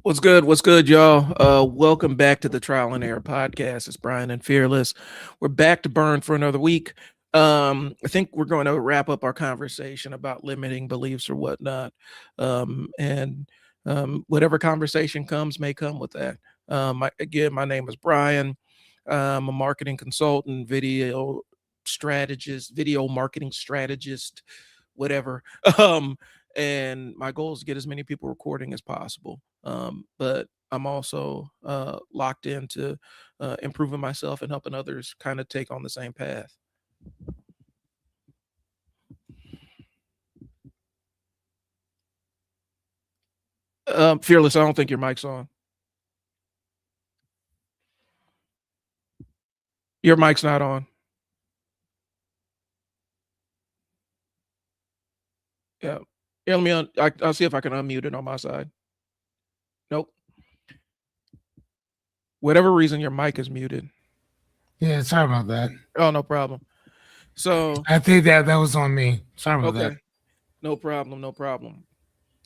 What's good? What's good, y'all? Welcome back to the Trial and Error podcast. It's Brian and Fearless. We're back to burn for another week. I think we're going to wrap up our conversation about limiting beliefs or whatnot. And whatever conversation comes may come with that. Again, my name is Brian. I'm a marketing consultant, video strategist, video marketing strategist, whatever. Um, and my goal is to get as many people recording as possible. But I'm also locked into improving myself and helping others kind of take on the same path. Fearless, I don't think your mic's on. Your mic's not on. Yeah. Yeah, let me I'll see if I can unmute it on my side. Nope. Whatever reason your mic is muted. Yeah, sorry about that. Oh, no problem. So, I think that was on me. Sorry about that. okay. No problem. No problem.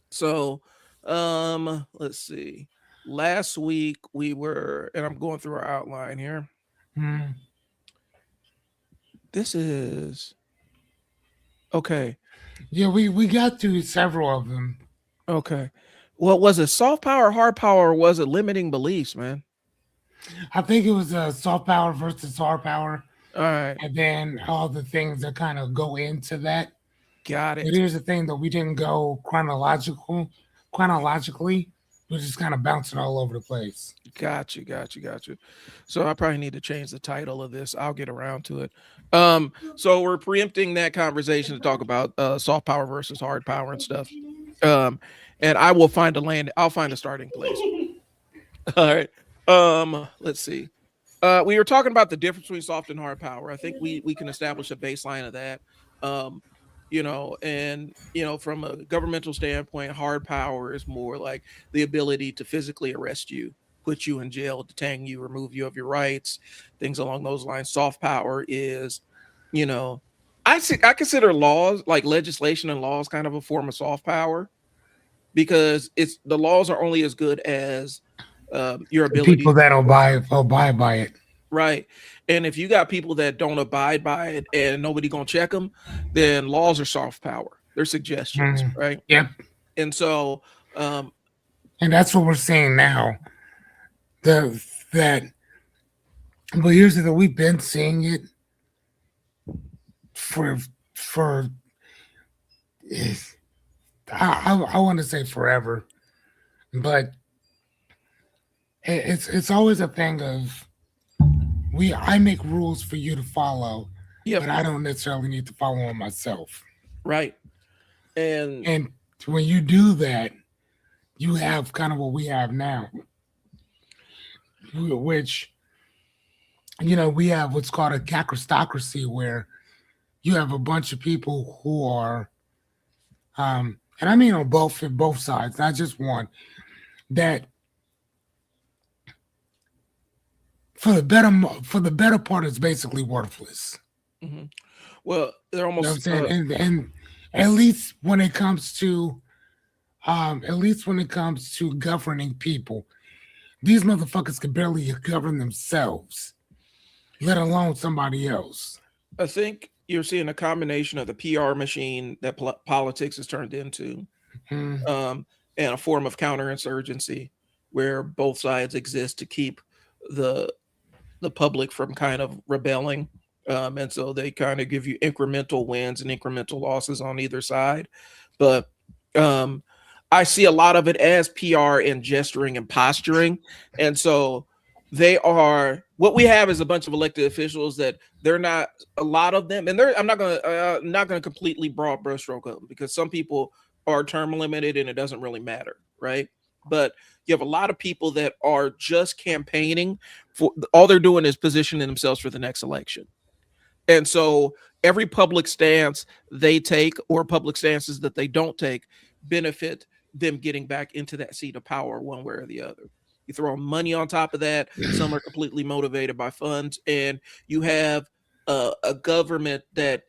So, let's see. Last week we were, and I'm going through our outline here. Mm. This is okay. Yeah, we got through several of them. Okay. Well, was it soft power, hard power, or was it limiting beliefs, man? I think it was soft power versus hard power, All right. and then all the things that kind of go into that. Got But it. here's the thing, though: we didn't go chronologically. We're just kind of bouncing all over the place. Got you. Got you. Got you. So I probably need to change the title of this. I'll get around to it. So we're preempting that conversation to talk about soft power versus hard power and stuff. Um, and I will find a land. I'll find a starting place. All right. Let's see. We were talking about the difference between soft and hard power. I think we can establish a baseline of that. Um, from a governmental standpoint, hard power is more like the ability to physically arrest you, put you in jail, detain you, remove you of your rights, things along those lines. Soft power is, you know, I consider laws like legislation and laws kind of a form of soft power because it's the laws are only as good as your The ability people to that enforce them. abide by it. Right. And if you got people that don't abide by it and nobody gonna check them, then laws are soft power. They're suggestions, Mm. right? Yep, And so, um, and that's what we're seeing now. The that, but here's the thing: we've been seeing it for for I want to say forever, but it's always a thing of I make rules for you to follow, yep, but I don't necessarily need to follow them myself. right. And And when you do that, you have kind of what we have now, which we have what's called a cacrostocracy, where you have a bunch of people who are, and I mean on both sides, not just one, that for the better part is basically worthless. mhm. Well, they're You know what I'm almost saying? And at least when it comes to governing people, these motherfuckers can barely govern themselves, let alone somebody else. I think you're seeing a combination of the PR machine that politics has turned into, Mm. um, and a form of counterinsurgency where both sides exist to keep the the public from kind of rebelling. And so they kind of give you incremental wins and incremental losses on either side. But um, I see a lot of it as PR and gesturing and posturing. And so they are what we have is a bunch of elected officials that they're not a lot of them, and they're I'm not gonna completely broad brushstroke them because some people are term limited and it doesn't really matter, right? But you have a lot of people that are just campaigning for all they're doing is positioning themselves for the next election. And so every public stance they take or public stances that they don't take benefit them getting back into that seat of power one way or the other. You throw money on top of that. Some are completely motivated by funds, and you have a government that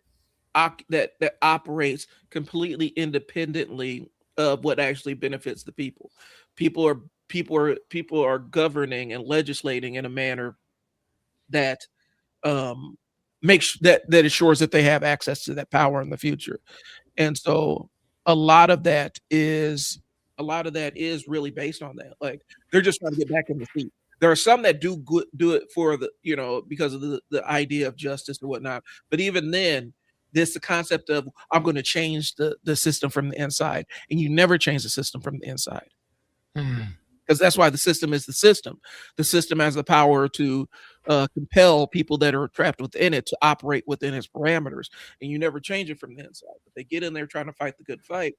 operates completely independently of what actually benefits the people. People are people are governing and legislating in a manner that um, makes that assures that they have access to that power in the future. And so a lot of that is a lot of that is really based on that. Like they're just trying to get back in the seat. There are some that do it for the because of the idea of justice or whatnot. But even then, this the concept of I'm going to change the system from the inside, and you never change the system from the inside Mm, because that's why the system is the system. The system has the power to compel people that are trapped within it to operate within its parameters, and you never change it from the inside. But they get in there trying to fight the good fight,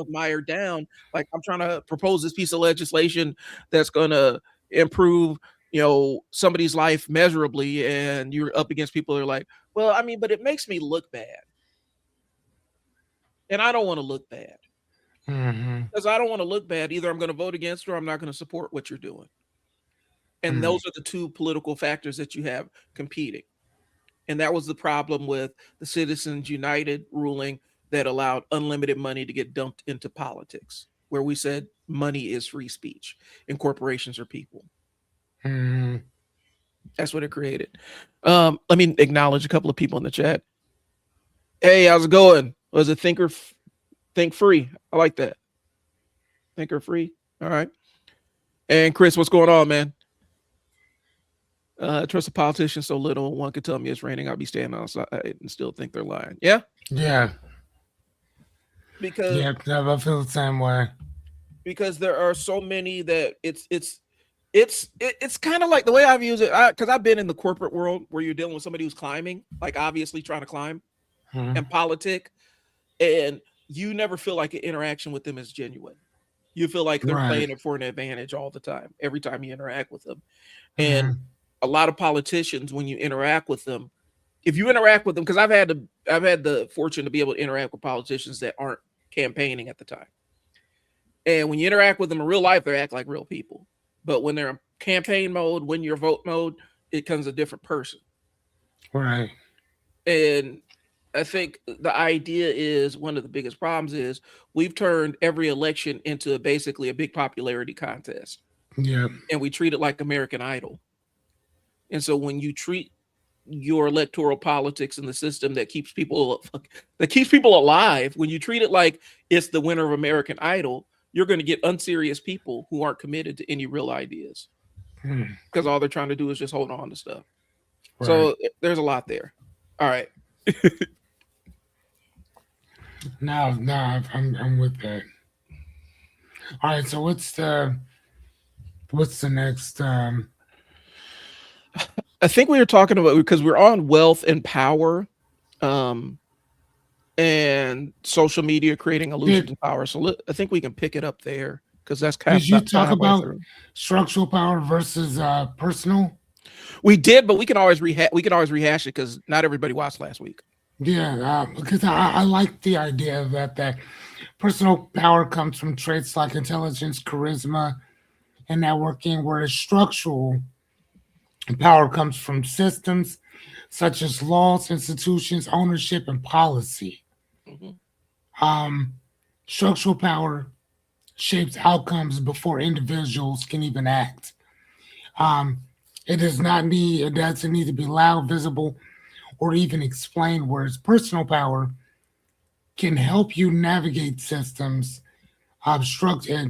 mired down. Like I'm trying to propose this piece of legislation that's going to improve, somebody's life measurably, and you're up against people who are like, well, I mean, but it makes me look bad, and I don't want to look bad. mhm, Because I don't want to look bad. Either I'm going to vote against or I'm not going to support what you're doing. And mm, those are the two political factors that you have competing. And that was the problem with the Citizens United ruling that allowed unlimited money to get dumped into politics, where we said money is free speech and corporations are people. mhm. That's what it created. Let me acknowledge a couple of people in the chat. Hey, how's it going? Was it Think Free? I like that. Thinker Free. All right. And Chris, what's going on, man? Trust a politician so little, one could tell me it's raining. I'll be standing outside and still think they're lying. Yeah, Yeah, because yeah, I feel the same way. there are so many that it's kind of like the way I've used it because I've been in the corporate world where you're dealing with somebody who's climbing, like obviously trying to climb, Mhm. and politic, and you never feel like an interaction with them is genuine. You feel like they're Right. playing it for an advantage all the time, every time you interact with them, and Mhm. a lot of politicians when you interact with them, if you interact with them, because I've had the fortune to be able to interact with politicians that aren't campaigning at the time, and when you interact with them in real life, they act like real people. But when they're in campaign mode, when you're vote mode, it becomes a different person. Right. And I think the idea is one of the biggest problems is we've turned every election into basically a big popularity contest, Yeah. and we treat it like American Idol. And so when you treat your electoral politics and the system that keeps people alive, when you treat it like it's the winner of American Idol, you're going to get unserious people who aren't committed to any real ideas Mm, because all they're trying to do is just hold on to stuff. right. So there's a lot there. All right. Now, I'm with that. All right. So what's the next? I think we were talking about because we're on wealth and power, um, and social media creating illusions Did of power. So I think we can pick it up there because that's kind Did of you about talk halfway about through. structural power versus personal? We did, but we can always rehash it because not everybody watched last week. Yeah, because I like the idea of that personal power comes from traits like intelligence, charisma, and networking, whereas structural power comes from systems such as laws, institutions, ownership, and policy. Hmm. Um, Structural power shapes outcomes before individuals can even act. Um, it doesn't need to be loud, visible, or even explained, whereas personal power can help you navigate systems. And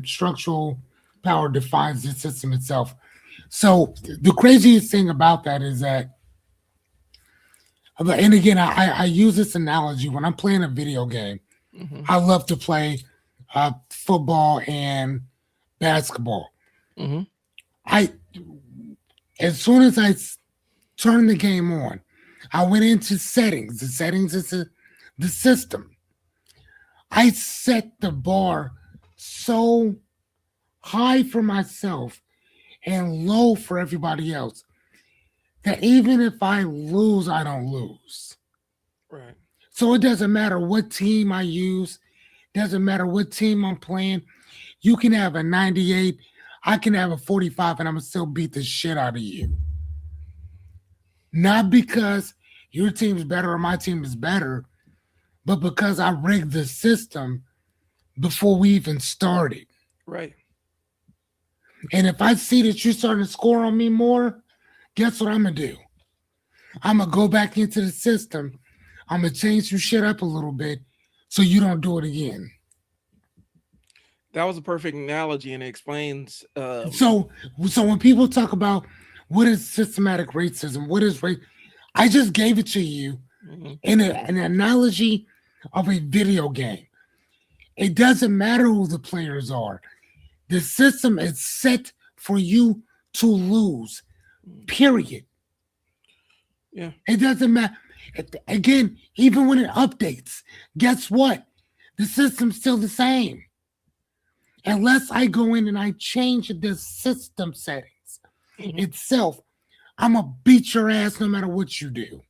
structural power defines the system itself. So the craziest thing about that is that, and again, I use this analogy when I'm playing a video game. Hmm. I love to play football and basketball. Hmm. I As soon as turned the game on, I went into settings. The settings is the system. I set the bar so high for myself and low for everybody else that even if I lose, I don't lose. Right. So it doesn't matter what team I use, doesn't matter what team I'm playing. You can have a 98, I can have a 45, and I'm gonna still beat the shit out of you. Not because your team's better or my team is better, but because I rigged the system before we even started. Right. And if I see that you're starting to score on me more, guess what I'm gonna do? I'm gonna go back into the system. I'm gonna change some shit up a little bit so you don't do it again. That was a perfect analogy, and it explains. So so when people talk about what is systematic racism, what is race, I just gave it to you Mhm, in an analogy of a video game. It doesn't matter who the players are. The system is set for you to lose. mhm. Period. Yeah. It doesn't matter. Again, even when it updates, guess what? The system's still the same. Unless I go in and I change the system settings Mhm. itself, I'm gonna beat your ass no matter what you do.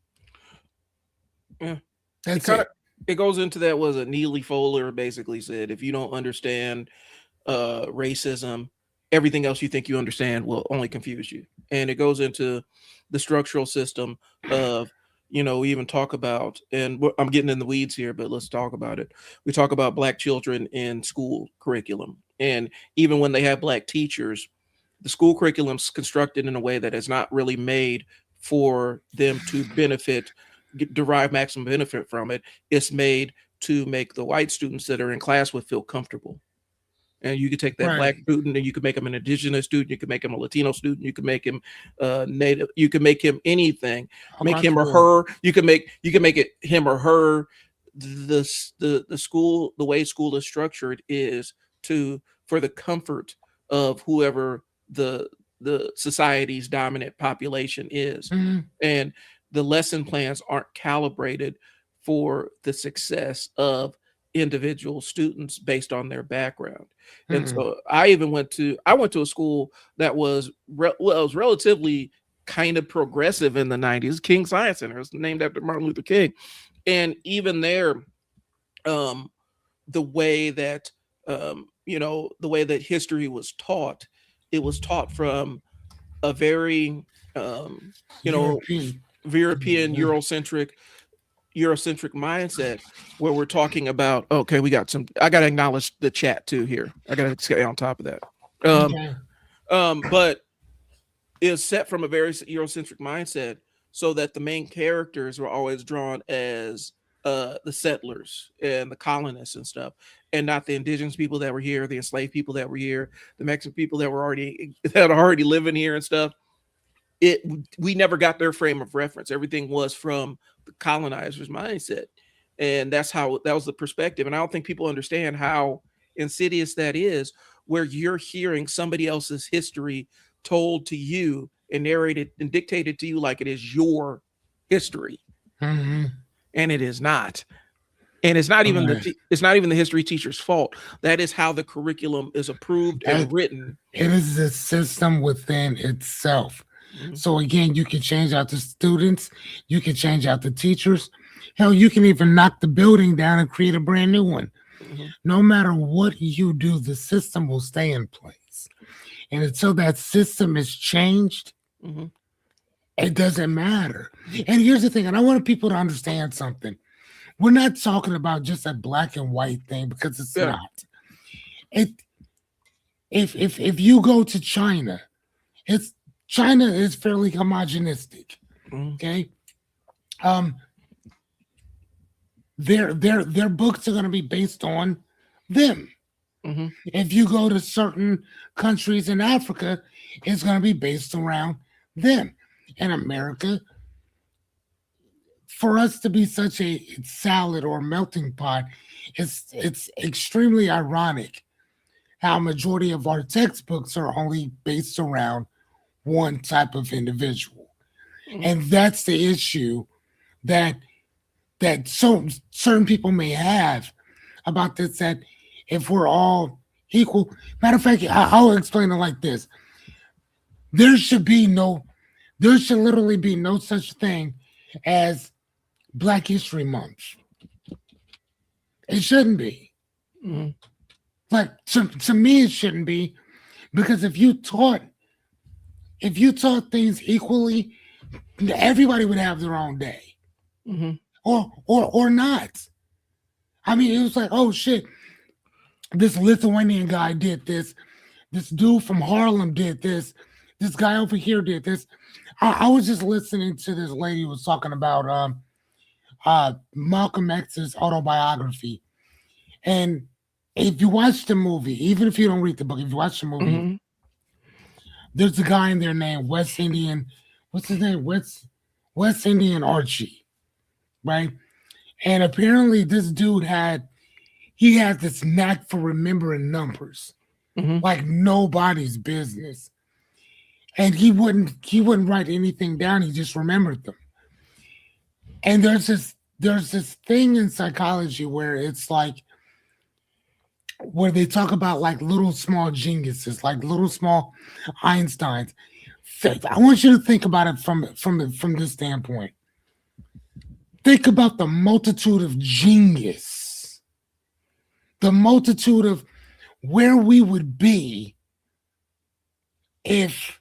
Yeah. It That's kind of it. it goes into that was a Neely Fowler basically said if you don't understand racism, everything else you think you understand will only confuse you. And it goes into the structural system of, we even talk about, and I'm getting in the weeds here, but let's talk about it. We talk about black children in school curriculum. And even when they have black teachers, the school curriculum's constructed in a way that is not really made for them to benefit, derive maximum benefit from it. It's made to make the white students that are in class with feel comfortable. And you could take that black Right. student and you could make him an indigenous student, you could make him a Latino student, you could make him native, you could make him anything, make Across the him or board. her, you can make it him or her. The school, the way school is structured is to for the comfort of whoever the the society's dominant population is. Mhm. And the lesson plans aren't calibrated for the success of individual students based on their background. And Mm-mm. so I went to a school that was well, it was relatively kind of progressive in the 90s. King Science Center. It's named after Martin Luther King. And even there, um, the way that the way that history was taught, it was taught from a very um, you know European. European Eurocentric mindset where we're talking about, okay, I got to acknowledge the chat too here. I got to stay on top of that. Um, Okay. but is set from a very Eurocentric mindset so that the main characters were always drawn as the settlers and the colonists and stuff, and not the indigenous people that were here, the enslaved people that were here, the Mexican people that were already that are already living here and stuff. it We never got their frame of reference. Everything was from the colonizer's mindset, and that was the perspective. And I don't think people understand how insidious that is, where you're hearing somebody else's history told to you and narrated and dictated to you like it is your history, Hmm. and it is not. And All right. it's not even the history teacher's fault. That is how the curriculum is approved and That written. it is a system within itself. Mhm, So again, you can change out the students, you can change out the teachers. Hell, you can even knock the building down and create a brand new one. mhm, No matter what you do, the system will stay in place. And until that system is changed, mhm, it doesn't matter. And here's the thing, and I want people to understand something. We're not talking about just a black and white thing because it's yeah. not. It if you go to China, it's China is fairly homogenistic. Mhm, Okay. Um their books are gonna be based on them. mhm, If you go to certain countries in Africa, it's gonna be based around them. In America, for us to be such a salad or melting pot, it's extremely ironic how majority of our textbooks are only based around one type of individual. mhm, And that's the issue that certain people may have about this, that if we're all equal, matter of fact, I'll explain it like this. There should be no, there should literally be no such thing as Black History Month. It shouldn't be. mhm, Like to me, it shouldn't be, because if you taught things equally, everybody would have their own day, mhm. or not. I mean, it was like, oh shit, this Lithuanian guy did this. This dude from Harlem did this. This guy over here did this. I was just listening to this lady who was talking about Malcolm X's autobiography. And if you watch the movie, even if you don't read the book, if you watch the movie, Mhm. there's a guy in there named West Indian. What's his name? West Indian Archie, right? And apparently, this dude had this knack for remembering numbers Mhm. like nobody's business. And he wouldn't write anything down. He just remembered them. And there's this thing in psychology where it's like where they talk about like little small geniuses, like little small Einsteins. I want you to think about it from this standpoint. Think about the multitude of genius, the multitude of where we would be if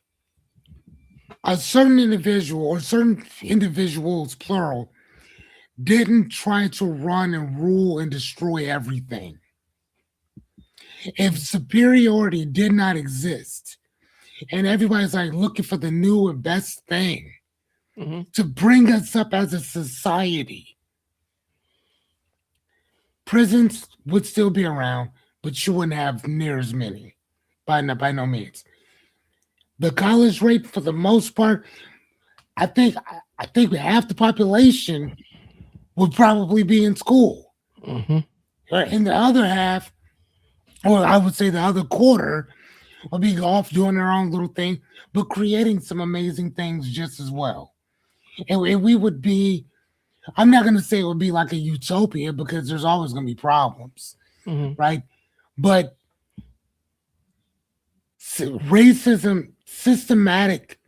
a certain individual or certain individuals, plural, didn't try to run and rule and destroy everything. If superiority did not exist and everybody's like looking for the new and best thing Mhm. to bring us up as a society, prisons would still be around, but you wouldn't have near as many by no means. The college rate, for the most part, I think half the population would probably be in school. Mhm. Right? And the other half, or I would say the other quarter, would be off doing their own little thing, but creating some amazing things just as well. And we would be, I'm not going to say it would be like a utopia because there's always going to be problems, Mhm. right? But racism, systematic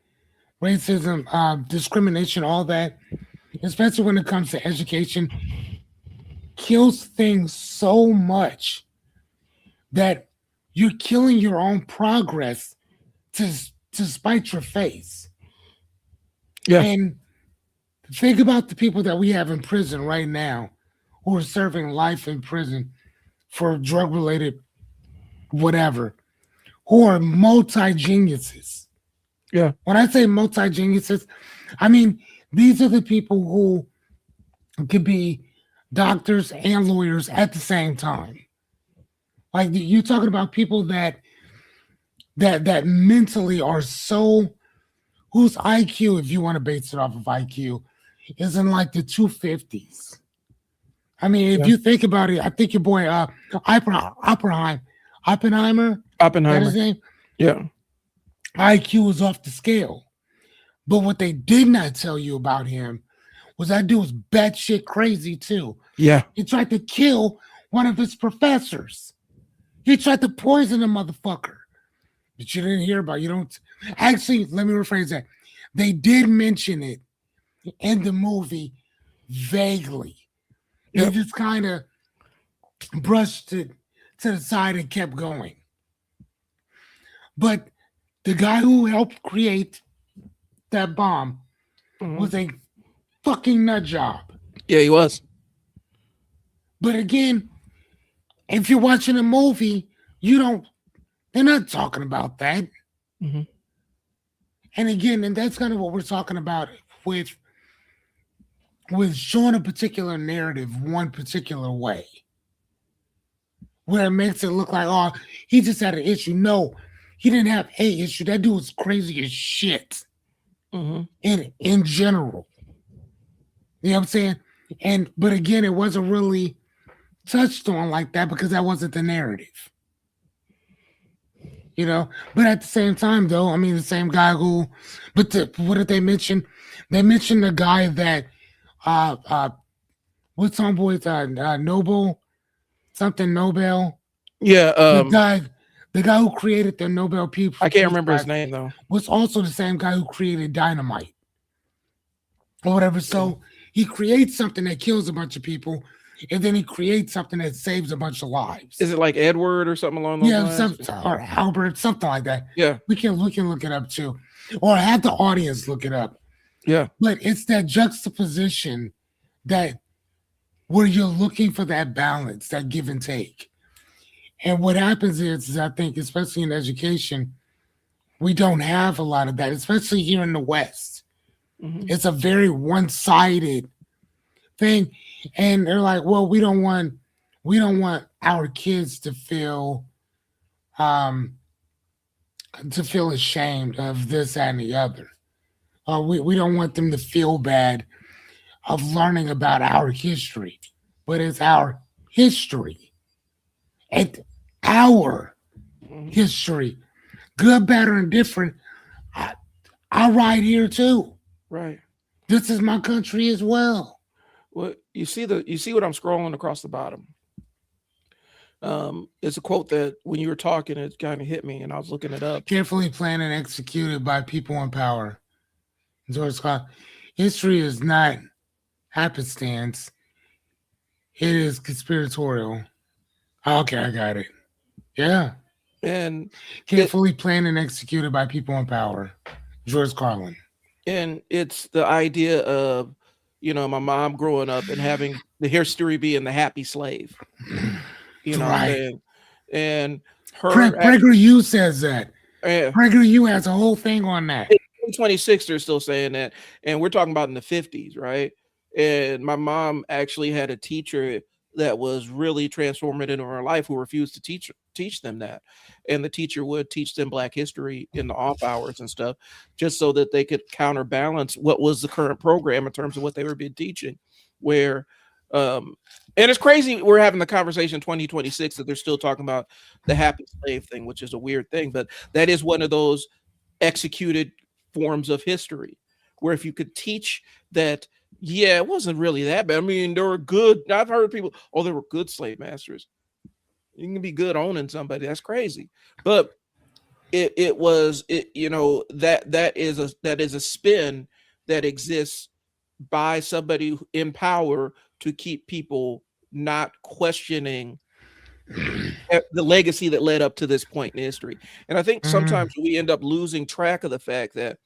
racism, discrimination, all that, especially when it comes to education, kills things so much that you're killing your own progress to to spite your face. Yeah. And think about the people that we have in prison right now who are serving life in prison for drug related whatever, who are multi geniuses. Yeah. When I say multi geniuses, I mean these are the people who could be doctors and lawyers at the same time. Like you're talking about people that mentally are so whose IQ, if you want to base it off of IQ, is in like the 250s. I mean, if Yeah. you think about it, I think your boy Oppenheimer, that his Oppenheimer. name, Yeah. IQ was off the scale. But what they did not tell you about him was that dude was batshit crazy too. Yeah. He tried to kill one of his professors. He tried to poison a motherfucker. But you didn't hear about it. You don't actually, let me rephrase that. They did mention it in the movie vaguely. They Yep. just kind of brushed it to the side and kept going. But the guy who helped create that bomb Mhm. was a fucking nut job. Yeah, he was. But again, if you're watching a movie, you don't, they're not talking about that. Mhm. And again, and that's kind of what we're talking about with with showing a particular narrative one particular way, where it makes it look like, oh, he just had an issue. No, he didn't have a issue. That dude was crazy as shit Mhm. in general. You know what I'm saying? And but again, it wasn't really touched on like that because that wasn't the narrative. But at the same time, though, I mean, the same guy who, what did they mention? They mentioned the guy that, uh, uh, what's homeboy's Nobel something Nobel, Yeah. the guy, the guy who created the Nobel I can't Peace remember his Prize name though. was also the same guy who created dynamite or whatever. Yeah. So he creates something that kills a bunch of people, and then he creates something that saves a bunch of lives. Is it like Edward or something along those Yeah, lines? or Albert, something like that. Yeah. We can look it up too, or have the audience look it up. Yeah. But it's that juxtaposition that where you're looking for that balance, that give and take. And what happens is I think, especially in education, we don't have a lot of that, especially here in the West. Hmm. It's a very one-sided thing, and they're like, "Well, we don't want our kids um, to feel ashamed of this that, and the other. We don't want them to feel bad of learning about our history, but it's our history. It's our Hmm. history, good, better, and different. I, I ride here too. Right. This is my country as well. Well, you see what I'm scrolling across the bottom. It's a quote that when you were talking, it kind of hit me, and I was looking it up. Carefully planned and executed by people in power. George Scott. History is not happenstance. It is conspiratorial. Okay, I got it. Yeah. And it Carefully planned and executed by people in power. George Carlin. and it's the idea of, my mom growing up and having the history being the happy slave. You know what I'm Right. saying? And her Gregory Hughes says that. eh, Gregory Hughes has a whole thing on that. in 2026 they're still saying that, and we're talking about in the 50s, right? And my mom actually had a teacher that was really transformative in her life who refused to teach them that, and the teacher would teach them black history in the off hours and stuff, just so that they could counterbalance what was the current program in terms of what they were being teaching. Where um and it's crazy we're having the conversation in 2026 that they're still talking about the happy slave thing, which is a weird thing, but that is one of those executed forms of history where if you could teach that, yeah, it wasn't really that bad. I mean, there were good, I've heard people, oh, there were good slave masters. You can be good owning somebody, that's crazy. But it was it that is a spin that exists by somebody in power to keep people not questioning the legacy that led up to this point in history. And I think Mhm. sometimes we end up losing track of the fact that,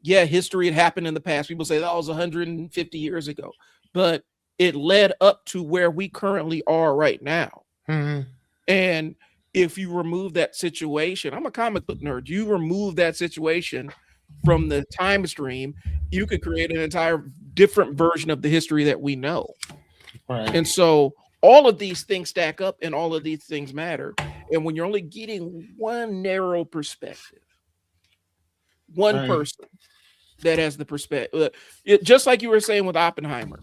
yeah, history had happened in the past. People say that was 150 years ago, but it led up to where we currently are right now. Mhm. And if you remove that situation, I'm a comic book nerd. You remove that situation from the time stream, you could create an entire different version of the history that we know. Right. And so all of these things stack up and all of these things matter. And when you're only getting one narrow perspective, one Right. person that has the perspective, just like you were saying with Oppenheimer,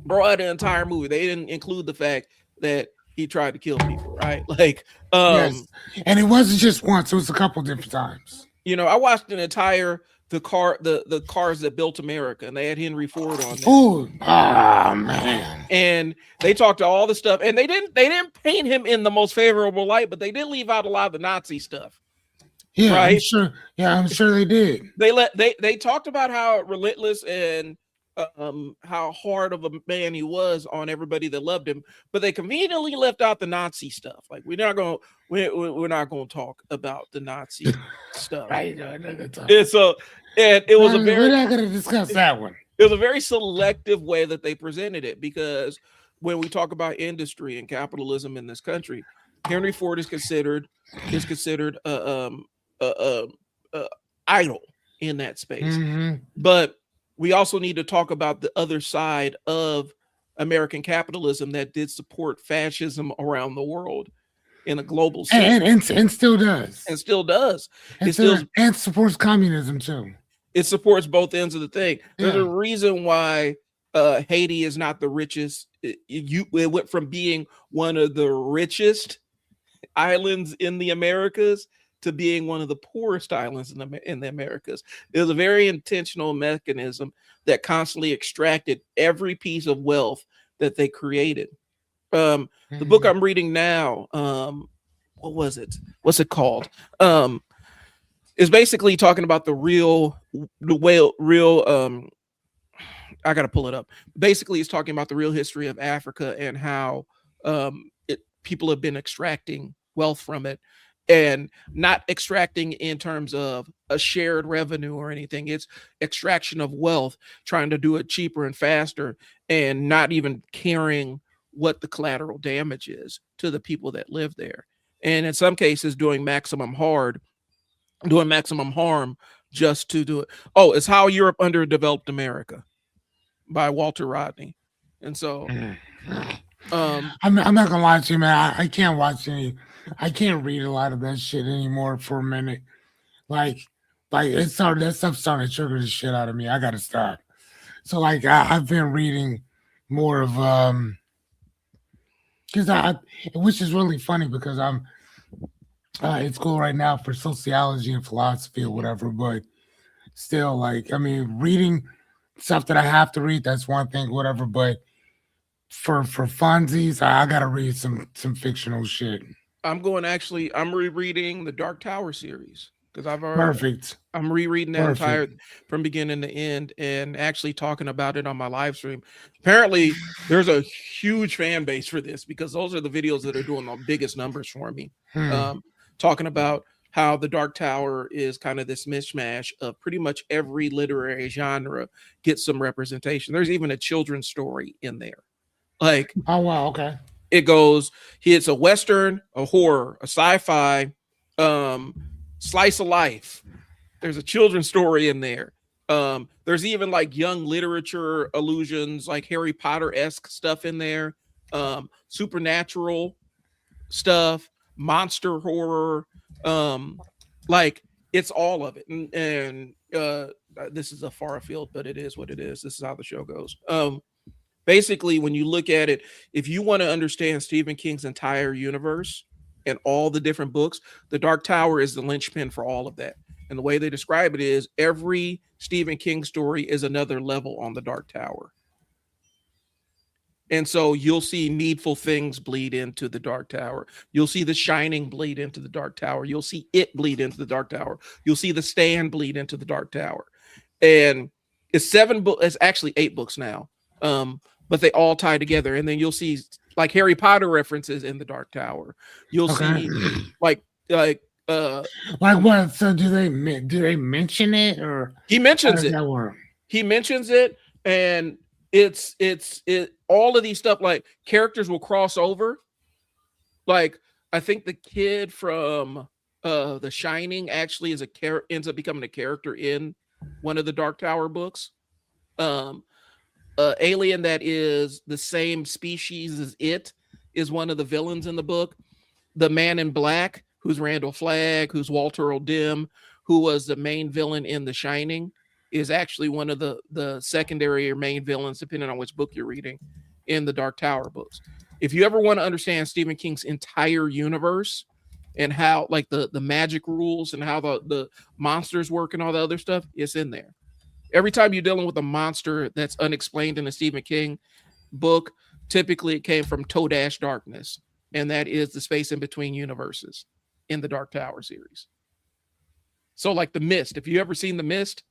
brought an entire movie. They didn't include the fact that he tried to kill people, right? Like, Yes. And it wasn't just once, it was a couple different times. I watched an entire the cars that built America, and they had Henry Ford on there. Oh, ah, man. And they talked to all the stuff, and they didn't paint him in the most favorable light, but they did leave out a lot of the Nazi stuff, Yeah, I'm right? sure. Yeah, I'm sure they did. They talked about how relentless and how hard of a man he was on everybody that loved him, but they conveniently left out the Nazi stuff. Like we're not going to talk about the Nazi stuff. Right. It's a and it was a We're very not going to discuss that one. it was a very selective way that they presented it, because when we talk about industry and capitalism in this country, Henry Ford is considered a, a idol in that space. Hmm. But we also need to talk about the other side of American capitalism that did support fascism around the world in a global sense And still does. and still does. And It still still and supports communism too. it supports both ends of the thing. There's a Yeah. reason why Haiti is not the richest. It went from being one of the richest islands in the Americas to being one of the poorest islands in the Americas. It was a very intentional mechanism that constantly extracted every piece of wealth that they created. The book Hmm. I'm reading now, what was it? What's it called? Um, is basically talking about the whale, real. I got to pull it up. Basically, it's talking about the real history of Africa and how people have been extracting wealth from it, and not extracting in terms of a shared revenue or anything. It's extraction of wealth, trying to do it cheaper and faster, and not even caring what the collateral damage is to the people that live there. and in some cases doing maximum harm just to do it. Oh, it's How Europe Underdeveloped America by Walter Rodney. And so, Mm. um, I'm not gonna lie to you, man. I can't watch any. I can't read a lot of that shit anymore for a minute. Like, it's started that stuff starting to trigger the shit out of me. I gotta stop. So like I've been reading more of because which is really funny because I'm in school right now for sociology and philosophy or whatever, but still like I mean reading stuff that I have to read, that's one thing, whatever, but for funsies, I gotta read some fictional shit. I'm rereading the Dark Tower series because Perfect. I'm rereading that Perfect. entire from beginning to end and actually talking about it on my live stream. Apparently, there's a huge fan base for this because those are the videos that are doing the biggest numbers for me. Hmm. Um, Talking about how the Dark Tower is kind of this mishmash of pretty much every literary genre gets some representation. There's even a children's story in there. Like Oh wow, okay. it goes, it's a western, a horror, a sci-fi, um, slice of life. There's a children's story in there. There's even like young literature allusions, like Harry Potter esque stuff in there. Supernatural stuff, monster horror. Um, like it's all of it. And this is a far field, but it is what it is. This is how the show goes. Basically, when you look at it, if you want to understand Stephen King's entire universe and all the different books, The Dark Tower is the linchpin for all of that. And the way they describe it is every Stephen King story is another level on the Dark Tower. And so you'll see Needful Things bleed into the Dark Tower. You'll see The Shining bleed into the Dark Tower. You'll see It bleed into the Dark Tower. You'll see The Stand bleed into the Dark Tower. And it's seven books. It's actually eight books now. But they all tie together. And then you'll see like Harry Potter references in the Dark Tower. You'll Okay. see like like uh Like what? So do they mention it or he how mentions does it. that work? He mentions it, and it's all of these stuff like characters will cross over. Like I think the kid from The Shining actually ends up becoming a character in one of the Dark Tower books. Um Alien that is the same species as it is one of the villains in the book. The Man in Black, who's Randall Flagg, who's Walter O'Dim, who was the main villain in The Shining, is actually one of the secondary or main villains, depending on which book you're reading, in the Dark Tower books. If you ever want to understand Stephen King's entire universe and how like the magic rules and how the monsters work and all the other stuff, it's in there. Every time you're dealing with a monster that's unexplained in a Stephen King book, typically it came from Todash Darkness, and that is the space in between universes in the Dark Tower series. So, like The Mist, if you ever seen The Mist,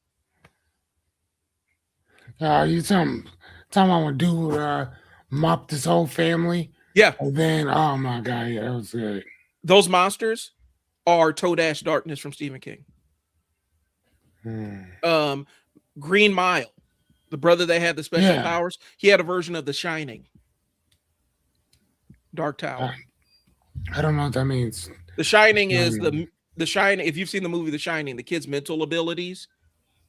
You talking about when dude mopped his whole family yeah, and then oh my god, yeah, that was good. those monsters are Todash Darkness from Stephen King. Hmm. Um, Green Mile, the brother that had the special Yeah. powers, he had a version of The Shining, Dark I, Tower. I don't know what that means. The Shining No, is no. the Shining. If you've seen the movie The Shining, the kid's mental abilities,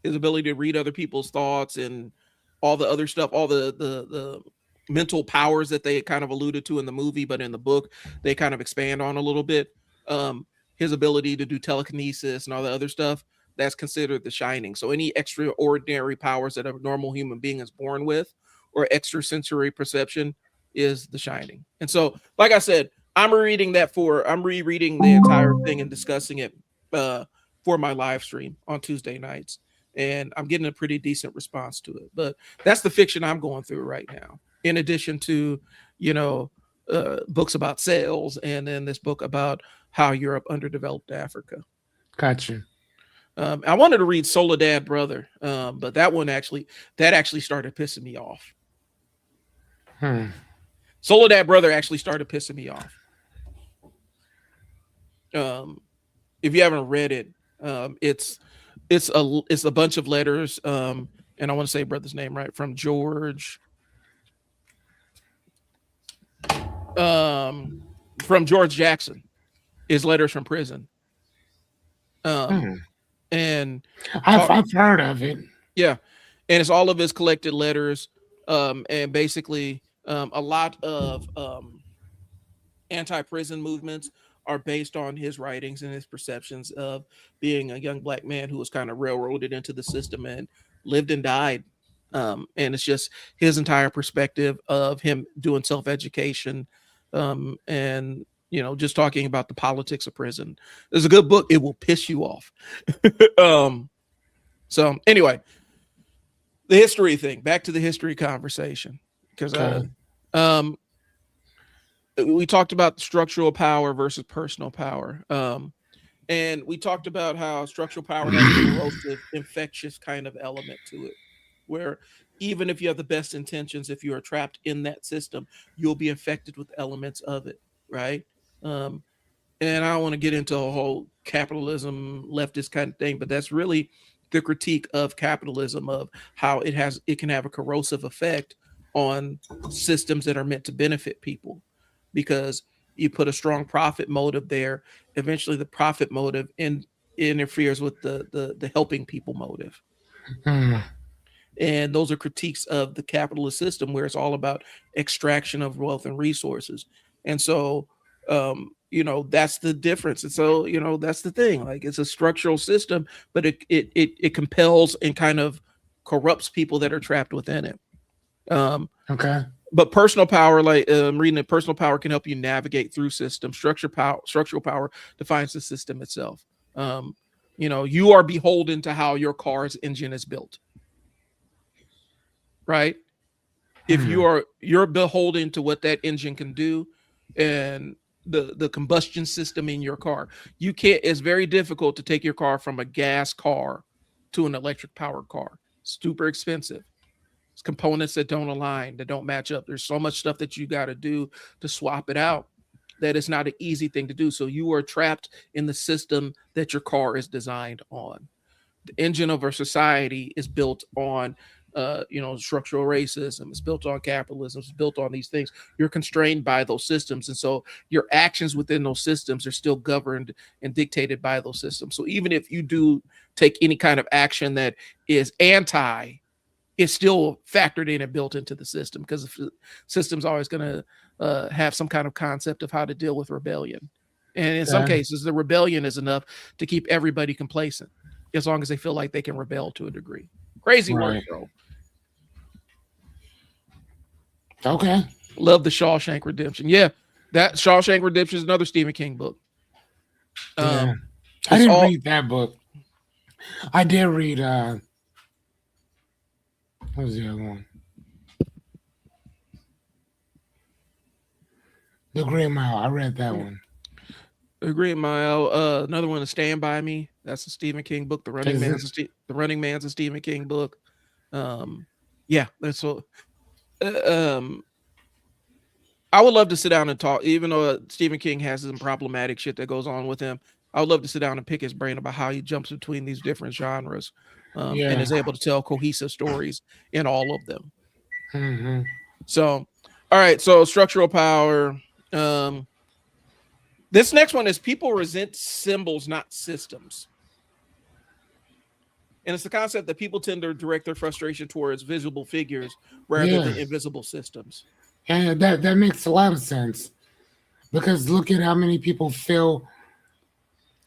his ability to read other people's thoughts and all the other stuff, all the mental powers that they kind of alluded to in the movie, but in the book they kind of expand on a little bit. Um, his ability to do telekinesis and all the other stuff, that's considered the Shining. So any extraordinary powers that a normal human being is born with, or extrasensory perception, is the Shining. And so, like I said, I'm rereading the entire thing and discussing it for my live stream on Tuesday nights, and I'm getting a pretty decent response to it. But that's the fiction I'm going through right now. In addition to, you know, books about sales, and then this book about how Europe underdeveloped Africa. Gotcha. I wanted to read Soledad Brother, but that actually started pissing me off. Hmm. Soledad Brother actually started pissing me off. Um, if you haven't read it, it's a bunch of letters, and I want to say brother's name right, from um, George Jackson. is letters from prison. Um, Hmm. and I've talk, I've heard of it. yeah, and it's all of his collected letters. And basically, a lot of anti-prison movements are based on his writings and his perceptions of being a young black man who was kind of railroaded into the system and lived and died. And it's just his entire perspective of him doing self-education, and just talking about the politics of prison. There's a good book. It will piss you off. um, so anyway, the history thing. Back to the history conversation because Okay. um, we talked about structural power versus personal power. And we talked about how structural power has a corrosive, infectious kind of element to it, where even if you have the best intentions, if you are trapped in that system, you'll be infected with elements of it, right? Um, and I don't want to get into a whole capitalism leftist kind of thing, but that's really the critique of capitalism, of how it can have a corrosive effect on systems that are meant to benefit people, because you put a strong profit motive there. Eventually the profit motive interferes with the helping people motive. Hmm. And those are critiques of the capitalist system, where it's all about extraction of wealth and resources. And so that's the difference. And so that's the thing, like, it's a structural system, but it compels and kind of corrupts people that are trapped within it. um Okay. but personal power, like, reading that personal power can help you navigate through systems. Structural power defines the system itself. You are beholden to how your car's engine is built, right? If Hmm. you're beholden to what that engine can do, and the combustion system in your car. You can't It's very difficult to take your car from a gas car to an electric powered car. Super expensive. It's components that don't align, that don't match up. There's so much stuff that you got to do to swap it out, that it's not an easy thing to do. So you are trapped in the system that your car is designed on. The engine of our society is built on structural racism. It's built on capitalism. It's built on these things. You're constrained by those systems, and so your actions within those systems are still governed and dictated by those systems. So even if you do take any kind of action that is anti, it's still factored in and built into the system, because the system's always going to have some kind of concept of how to deal with rebellion. And in some Okay. cases, the rebellion is enough to keep everybody complacent, as long as they feel like they can rebel to a degree. Crazy work, Right. bro. Okay. Love the Shawshank Redemption. Yeah, that Shawshank Redemption is another Stephen King book. Yeah. Um, I it's didn't all read that book. I did read what was the other one? The Green Mile. I read that one. A Green Mile. Another one is Stand By Me. That's a Stephen King book. Is it? The Running Man's a Stephen King book. Um, yeah, that's what. Um, I would love to sit down and talk, even though Stephen King has some problematic shit that goes on with him. I would love to sit down and pick his brain about how he jumps between these different genres, and Yeah. is able to tell cohesive stories in all of them. Hmm. So, all right. So structural power. Um, this next one is people resent symbols, not systems. And it's the concept that people tend to direct their frustration towards visible figures rather Yeah. than invisible systems. And that makes a lot of sense because look at how many people feel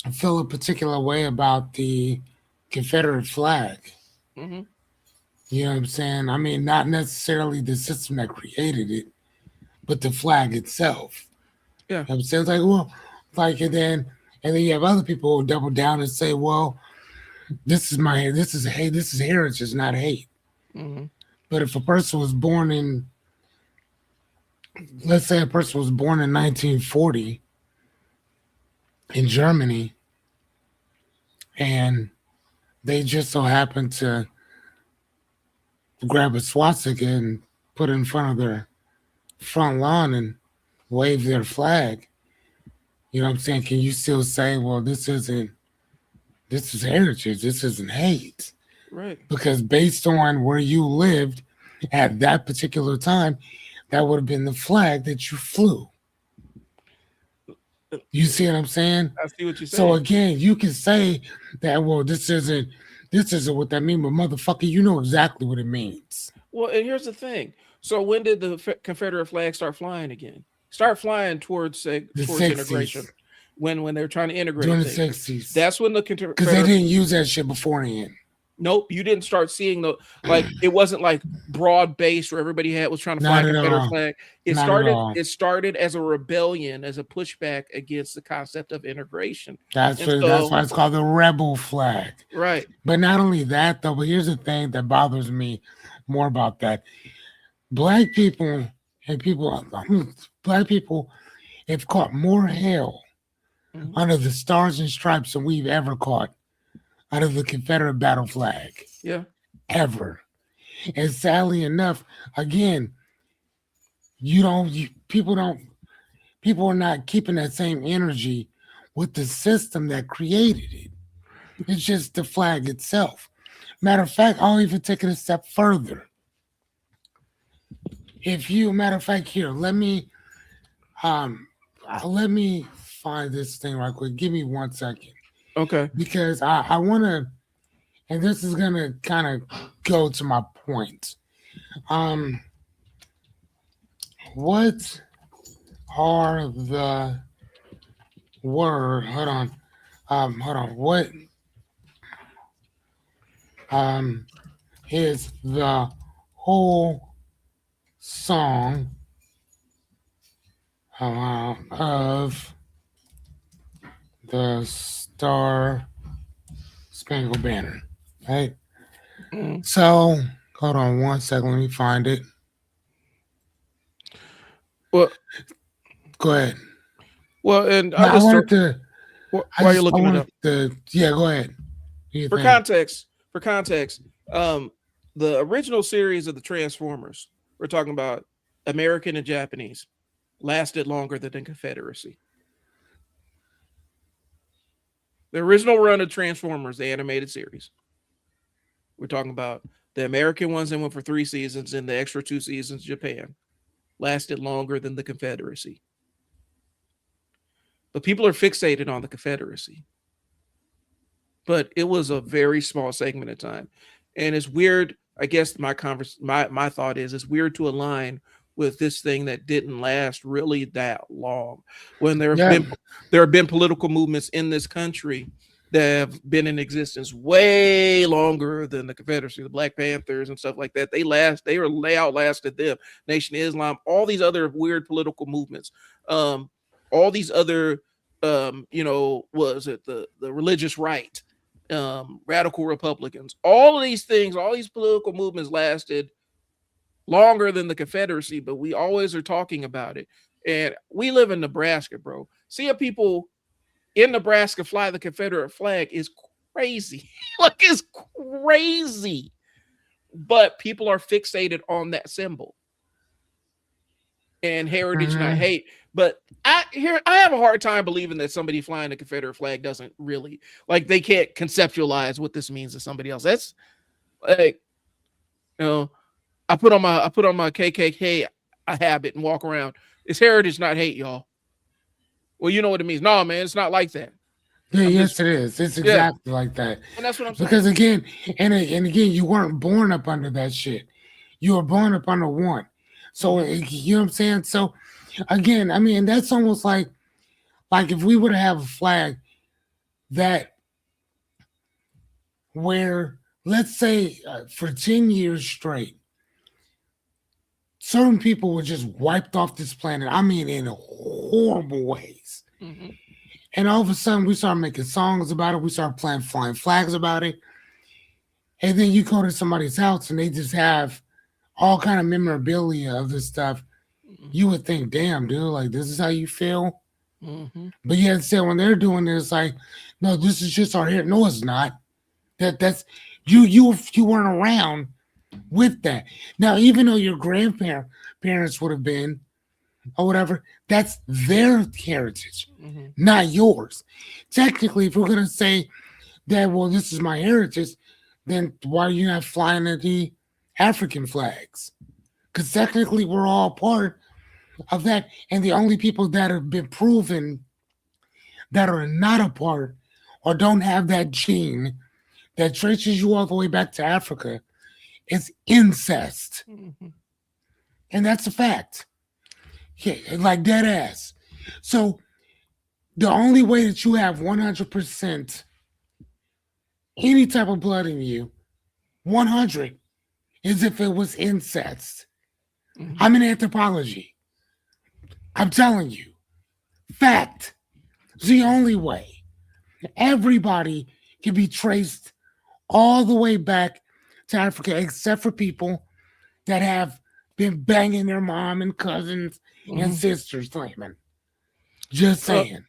a particular way about the Confederate flag. Hmm. You know what I'm saying? I mean, not necessarily the system that created it, but the flag itself. Yeah. You know what I'm saying? It's like, well, like, and then you have other people who double down and say, well, this is heritage, not hate. Hmm. But if a person was born in, let's say a person was born in 1940 in Germany, and they just so happen to grab a swastika and put it in front of their front lawn and wave their flag. You know what I'm saying? Can you still say, well, this is heritage, this isn't hate? Right. Because based on where you lived at that particular time, that would have been the flag that you flew. You see what I'm saying? I see what you're So saying. again, you can say that, well, this isn't what that means, but motherfucker, you know exactly what it means. Well, and here's the thing. So when did the Confederate flag start flying again? Start flying The towards integration, 60s, when they're trying to during integrate the things. 60s, That's when the because they Confederate. didn't use that shit beforehand. Nope, you didn't start seeing the, like, it wasn't like broad based where everybody had was trying to fly Not a at Confederate all. flag. It Not at started all. it started as a rebellion, as a pushback against the concept of integration. That's And what, that's so, why it's called the rebel flag. right. But not only that, though, but here's the thing that bothers me more about that. Black people and people, black people have caught more hell Mhm. under the stars and stripes than we've ever caught under the Confederate battle flag. Yeah. Ever. And sadly enough, again, people are not keeping that same energy with the system that created it. It's just the flag itself. Matter of fact, I'll even take it a step further. If you, matter of fact, here, um, let me find this thing right quick. Give me 1 second Okay. because I want to, and this is gonna kind of go to my point. Um, what are the word? Hold on. What um is the whole song of the Star Spangled Banner? Right. Mhm. So hold on 1 second. Let me find it. Well, Go ahead. and No, while you're I looking it wanted up, to. Yeah, go ahead. What do you for think? context, for context, um, the original series of the Transformers, we're talking about American and Japanese, lasted longer than the Confederacy. The original run of Transformers, the animated series, we're talking about the American ones that went for 3 seasons, and the extra 2 seasons Japan, lasted longer than the Confederacy. But people are fixated on the Confederacy. But it was a very small segment of time. And it's weird. I guess my thought is it's weird to align with this thing that didn't last really that long. When Yeah. there have been political movements in this country that have been in existence way longer than the Confederacy, the Black Panthers and stuff like that. They outlasted them. Nation of Islam, all these other weird political movements, um, all these other, was it the religious right, radical Republicans, all of these things, all these political movements lasted longer than the Confederacy, but we always are talking about it. And we live in Nebraska, bro. Seeing people in Nebraska fly the Confederate flag is crazy. Like, it's crazy. But people are fixated on that symbol and heritage, not Hmm. hate. But I have a hard time believing that somebody flying the Confederate flag doesn't really, like, they can't conceptualize what this means to somebody else. That's like, you know, I put on my KKK a habit and walk around. It's heritage, not hate, y'all. Well, you know what it means. No, man, it's not like that. Yeah, I'm just yes, it is. It's yeah, exactly like that. and that's what I'm Because saying. again, and again, you weren't born up under that shit. You were born up under one. So Hmm. you know what I'm saying. So again, I mean, that's almost like if we were to have a flag that where, let's say, for 10 years straight, certain people were just wiped off this planet. I mean, in horrible ways. Hmm. And all of a sudden, we start making songs about it. We start playing flying flags about it. And then you go to somebody's house and they just have all kind of memorabilia of this stuff. You would think, damn, dude, like this is how you feel. Hmm. But yet, say when they're doing this, like, no, this is just our hair. No, it's not. That's you weren't around with that. Now, even though your grandparents would have been or whatever, that's their heritage, Hmm. not yours. Technically, if we're gonna say that, well, this is my heritage, then why are you not flying the African flags? Because technically, we're all part of that, and the only people that have been proven that are not a part or don't have that gene that traces you all the way back to Africa is incest. Mhm. And that's a fact. Yeah, like dead ass. So the only way that you have 100% any type of blood in you, 100, is if it was incest. Mhm. I'm in anthropology. I'm telling you. Fact. It's the only way. Everybody can be traced all the way back to Africa, except for people that have been banging their mom and cousins and Mhm. sisters, claiming. Just Uh, saying.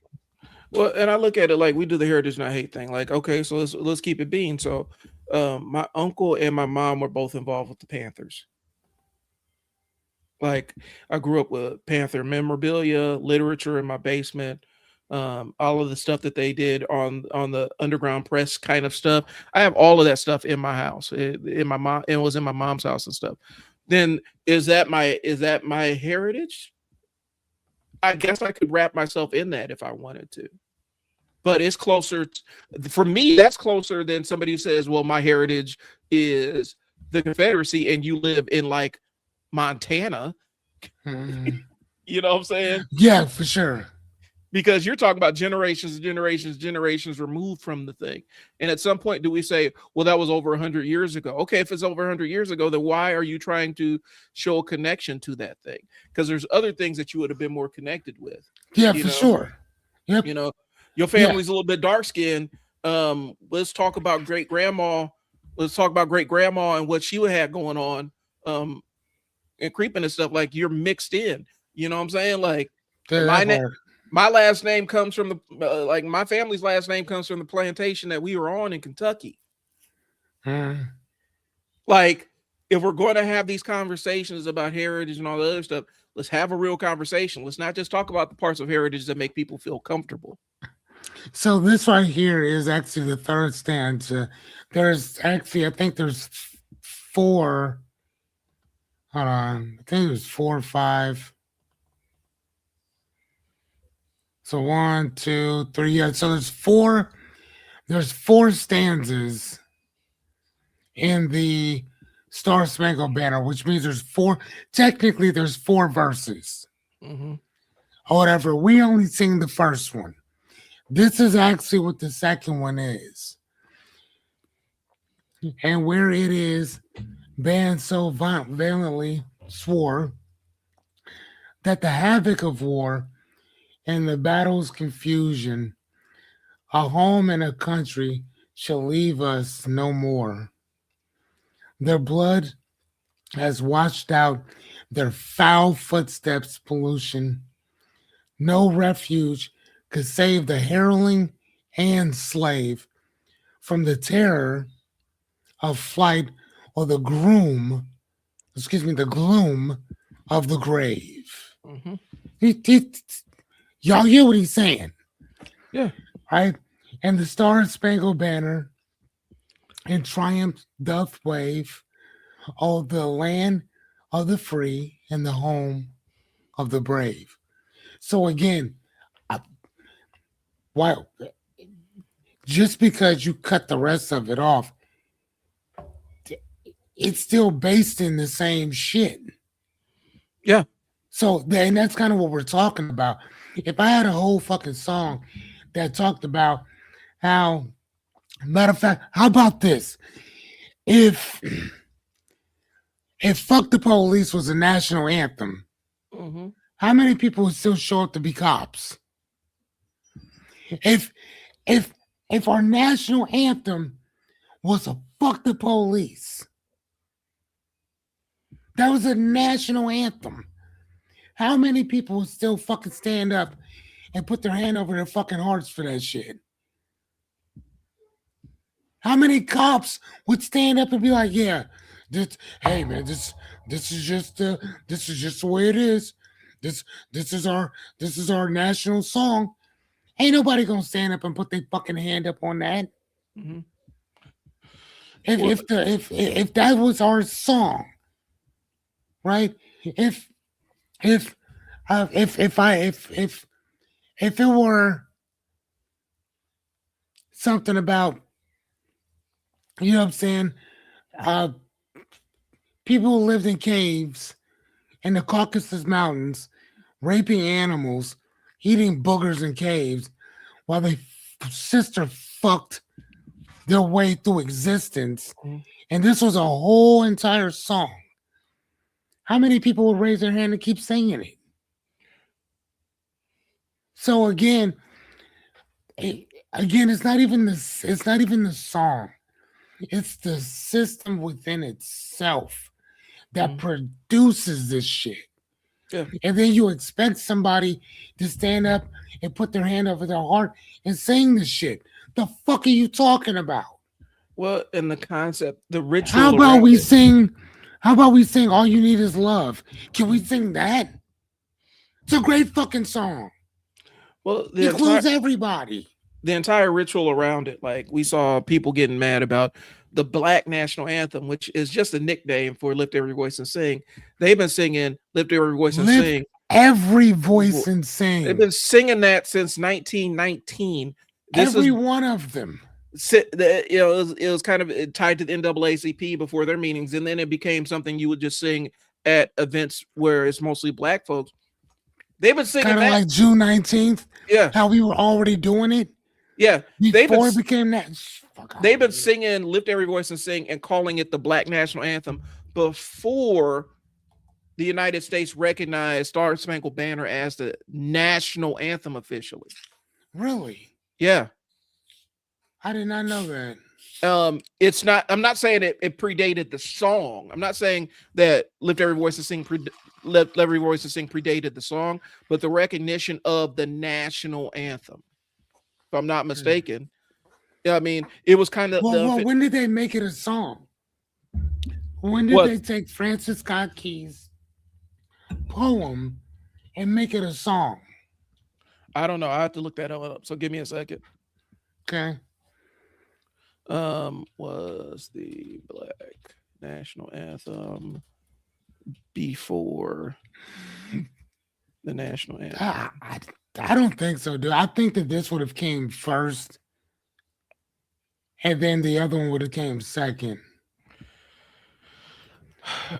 well, and I look at it like we do the heritage not hate thing. Like, okay, so let's keep it being. So, my uncle and my mom were both involved with the Panthers. Like, I grew up with Panther memorabilia, literature in my basement, all of the stuff that they did on the underground press kind of stuff. I have all of that stuff in my house. In my mom, it was in my mom's house and stuff. Then is that my heritage? I guess I could wrap myself in that if I wanted to. But it's closer for me. That's closer than somebody who says, "Well, my heritage is the Confederacy," and you live in like Montana. Mm. You know what I'm saying? Yeah, for sure. Because you're talking about generations and generations, generations removed from the thing. And at some point, do we say, well, that was over 100 years ago? Okay, if it's over 100 years ago, then why are you trying to show a connection to that thing? Because there's other things that you would have been more connected with. Yeah, You for know, sure. Yep. you know, your Yeah. family's a little bit dark skinned. Let's talk about great grandma. Let's talk about great grandma and what she would have going on, um, and creeping and stuff. Like you're mixed in. You know what I'm saying? Like Yeah, my that part. my last name comes from the like my family's last name comes from the plantation that we were on in Kentucky. Mm. Like if we're going to have these conversations about heritage and all the other stuff, let's have a real conversation. Let's not just talk about the parts of heritage that make people feel comfortable. So this right here is actually the third stanza. There's actually, I think there's four. Hold on, I think there's 4 or 5. So one, two, three. Yeah. So there's four. There's four stanzas in the Star Spangled Banner, which means there's four. Technically, there's four verses Mm-hmm. or whatever. We only sing the first one. This is actually what the second one is, and where it is banned so violently swore that the havoc of war and the battle's confusion, a home and a country shall leave us no more. Their blood has washed out their foul footsteps, pollution. No refuge could save the hireling and slave from the terror of flight or the gloom of the grave. Mm-hmm. He- y'all hear what he's saying, Yeah. right? And the Star Spangled Banner in triumph doth wave, oh, the land of the free and the home of the brave. So again, I, why just because you cut the rest of it off, it's still based in the same shit. Yeah. So then that's kind of what we're talking about. If I had a whole fucking song that talked about how, matter of fact, how about this? If if "Fuck the Police" was a national anthem, Mm-hmm. how many people would still show up to be cops? If if if our national anthem was a "Fuck the Police," that was a national anthem. How many people would still fucking stand up and put their hand over their fucking hearts for that shit? How many cops would stand up and be like, "Yeah, this, hey man, this is just this is just the way it is. This this is our national song." Ain't nobody gonna stand up and put their fucking hand up on that. Mm-hmm. If Well, if that was our song, right? If if if I if it were something about, you know what I'm saying, uh, people who lived in caves in the Caucasus Mountains, raping animals, eating boogers in caves, while they sister fucked their way through existence. Mhm. And this was a whole entire song. How many people would raise their hand and keep singing it? So again, it's not even this. It's not even the song. It's the system within itself that Mhm. produces this shit. Yeah. And then you expect somebody to stand up and put their hand over their heart and sing this shit. The fuck are you talking about? Well, and the concept, the How ritual about around we it. sing? How about we sing All You Need Is Love? Can we Mhm. sing that? It's a great fucking song. Well, Includes everybody. the entire ritual around it, like we saw people getting mad about the Black National Anthem, which is just a nickname for Lift Every Voice and Sing. They've been singing Lift Every Voice and Lift Sing. every voice and They've sing. been singing that since 1919. This is Every one of them. it was kind of tied to the NAACP before their meetings, and then it became something you would just sing at events where it's mostly black folks. They've been singing Kind of that. like June 19th, Yeah, how we were already doing it yeah. They've been before it became that. Fuck out they've of been here. singing "Lift Every Voice and Sing" and calling it the Black National Anthem before the United States recognized Star Spangled Banner as the national anthem officially. Really? Yeah. I did not know that. It's not, I'm not saying it predated the song. I'm not saying that Lift Every Voice and Sing Lift Every Voice and Sing predated the song, but the recognition of the national anthem, if I'm not Hmm. mistaken. Yeah, I mean, it was kind of Well, the when did they make it a song? When did what they take Francis Scott Key's poem and make it a song? I don't know. I have to look that up. So give me a second. Okay. Was the Black National Anthem before the national I, anthem? I, I don't think so, dude. I think that this would have came first, and then the other one would have came second.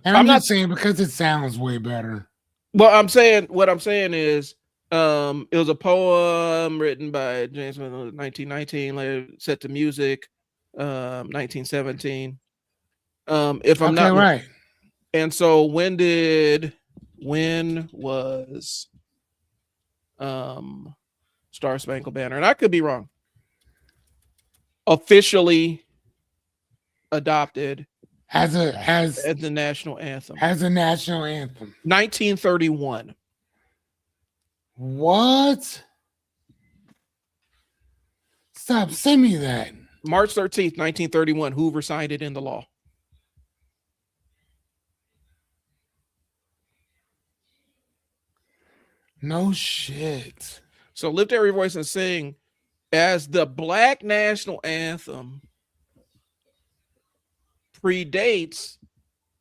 And I'm I'm not. just saying because it sounds way better. Well, I'm saying what I'm saying is, it was a poem written by James Smith in 1919, later set to music, 1917. If I'm Okay, not, right. and so when was um Star Spangled Banner? And I could be wrong. Officially adopted As a as the national anthem, as a national anthem. 1931, What? Stop. Send me that. March 13th, 1931. Hoover signed it into law. No shit. So lift every voice and sing as the Black national anthem predates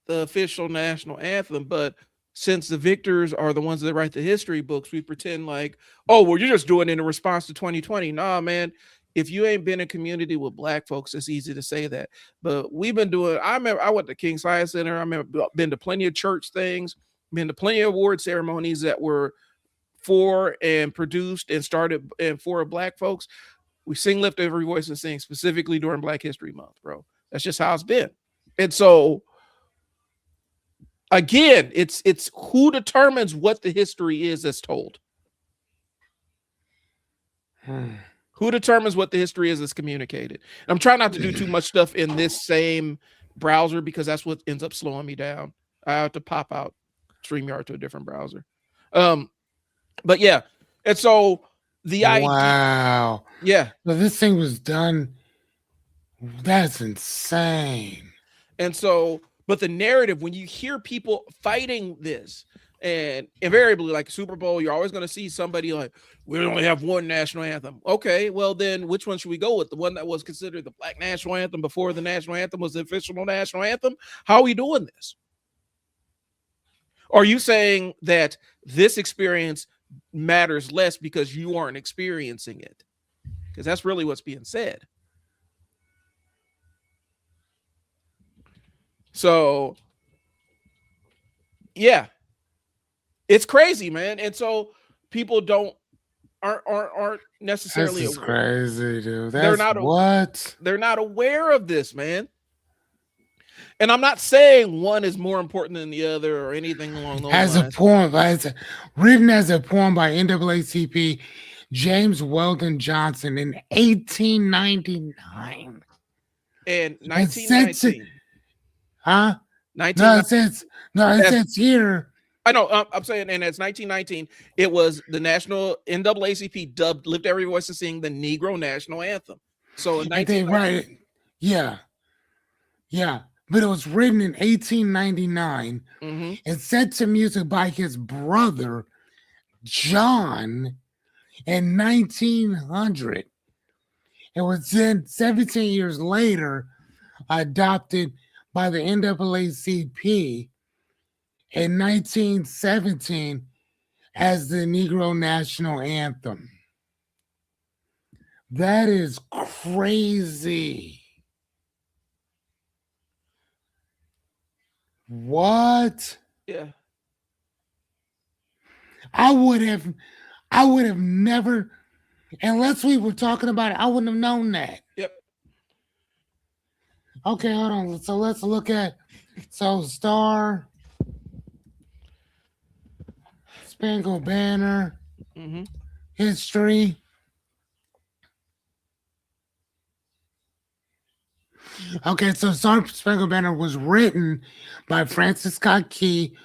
the official national anthem, but since the victors are the ones that write the history books, we pretend like, oh, well, you're just doing it in response to 2020. Nah, man, if you ain't been in community with black folks, it's easy to say that. But we've been doing, I remember I went to King Science Center. I remember been to plenty of church things, been to plenty of award ceremonies that were for and produced and started and for black folks. We sing Lift Every Voice and Sing specifically during Black History Month, bro. That's just how it's been. And so again, it's who determines what the history is that's told. Hmm. Who determines what the history is that's communicated? And I'm trying not to do too much stuff in this same browser because that's what ends up slowing me down. I have to pop out StreamYard to a different browser. Um, but yeah, and so the idea, Wow. yeah, So this thing was done. That's insane. and so, but the narrative, when you hear people fighting this, and invariably, like Super Bowl, you're always going to see somebody like, we only have one national anthem. Okay, well, then which one should we go with? The one that was considered the Black national anthem before the national anthem was the official national anthem? How are we doing this? Are you saying that this experience matters less because you aren't experiencing it? because that's really what's being said. So yeah, it's crazy, man. And so people aren't That's necessarily just crazy, dude. they're That's not what. they're not aware of this, man. And I'm not saying one is more important than the other or anything along those As a lines. poem, written as a poem by NAACP James Weldon Johnson in 1899. And And said to, 1919, huh? No, 1919 it says, no, it as says here. I know I'm saying, and as 1919, it was the national NAACP dubbed "Lift Every Voice to Sing" the Negro National Anthem. So in And they 1919, write it. Yeah, yeah. But it was written in 1899 mm-hmm, and set to music by his brother, John, in 1900. It was then 17 years later adopted by the NAACP in 1917 as the Negro National Anthem. That is crazy. What? yeah, I would have I would have never, unless we were talking about it, I wouldn't have known that. yep, Okay, hold on. So let's look at Star Spangled Banner mm-hmm, history. Okay, so Star Spangled Banner was written by Francis Scott Key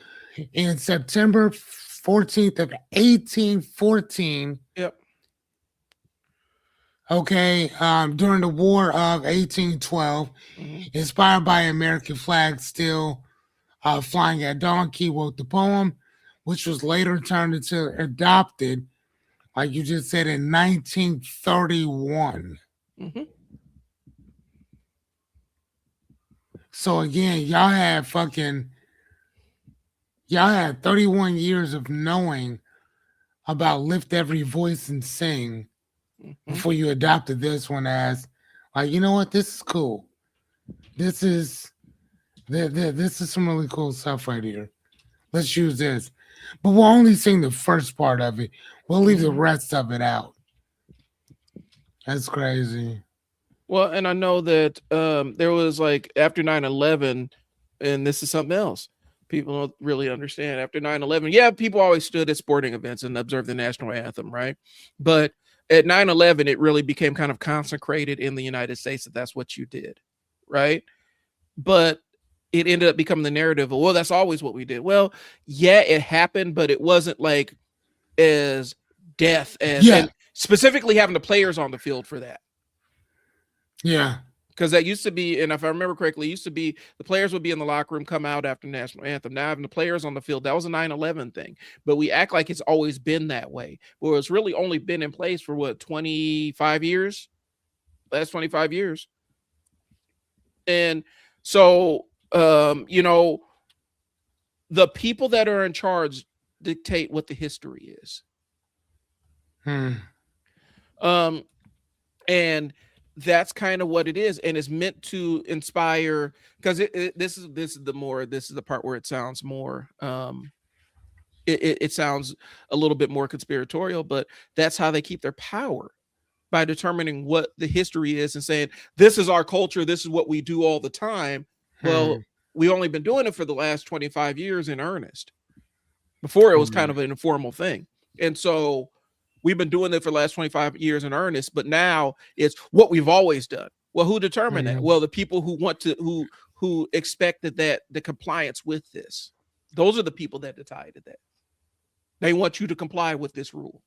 in September 14th of 1814. yep, Okay, during the War of 1812, mm-hmm, inspired by American flag still flying at dawn. Key wrote the poem, which was later turned into adopted, like you just said, in 1931. mm-hmm, So again, y'all had 31 years of knowing about lift every voice and sing mm-hmm. before you adopted this one as like, you know what, this is cool. This is this is some really cool stuff right here. Let's use this. But we'll only sing the first part of it. We'll leave the Mm-hmm. rest of it out. That's crazy. Well, and I know that there was like after 9/11, and this is something else people don't really understand. After 9/11, yeah, people always stood at sporting events and observed the national anthem, right? But at 9/11, it really became kind of consecrated in the United States that that's what you did, right? But it ended up becoming the narrative of, well, that's always what we did. Well, yeah, it happened, but it wasn't like as death as, Yeah, and specifically having the players on the field for that. yeah. Because that used to be, and if I remember correctly, it used to be the players would be in the locker room, come out after national anthem. Now having the players on the field, that was a 9/11 thing. But we act like it's always been that way. Well, it's really only been in place for what, 25 years? Last 25 years. And so, you know, the people that are in charge dictate what the history is. Hmm. Um, and that's kind of what it is, and it's meant to inspire, because this is the part where it sounds more it sounds a little bit more conspiratorial, but that's how they keep their power, by determining what the history is and saying this is our culture, this is what we do all the time. Hmm. Well, we only been doing it for the last 25 years in earnest. Before, it was kind Hmm. of an informal thing. And so we've been doing it for the last 25 years in earnest, but now it's what we've always done. Well, who determined that? Hmm. Well, the people who want to, who expected that the compliance with this. Those are the people that decided that. They want you to comply with this rule.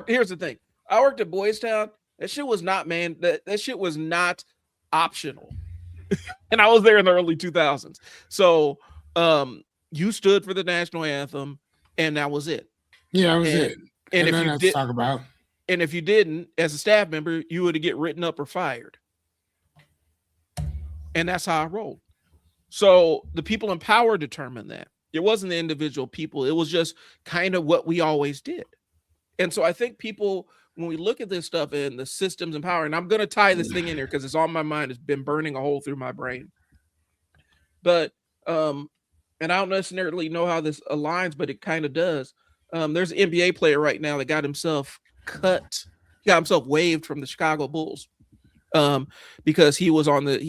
Here's the thing. I worked at Boys Town. That shit was not, man, that shit was not optional. And I was there in the early 2000s. So you stood for the national anthem, and that was it. Yeah, that was And it. and And if then you let's did talk about. and if you didn't, as a staff member, you would get written up or fired. And that's how I rolled. So the people in power determined that. It wasn't the individual people. It was just kind of what we always did. And so I think people, when we look at this stuff and the systems and power, and I'm going to tie this thing in here because it's on my mind. It's been burning a hole through my brain. But and I don't necessarily know how this aligns, but it kind of does. There's an NBA player right now that got himself cut. He got himself waived from the Chicago Bulls because he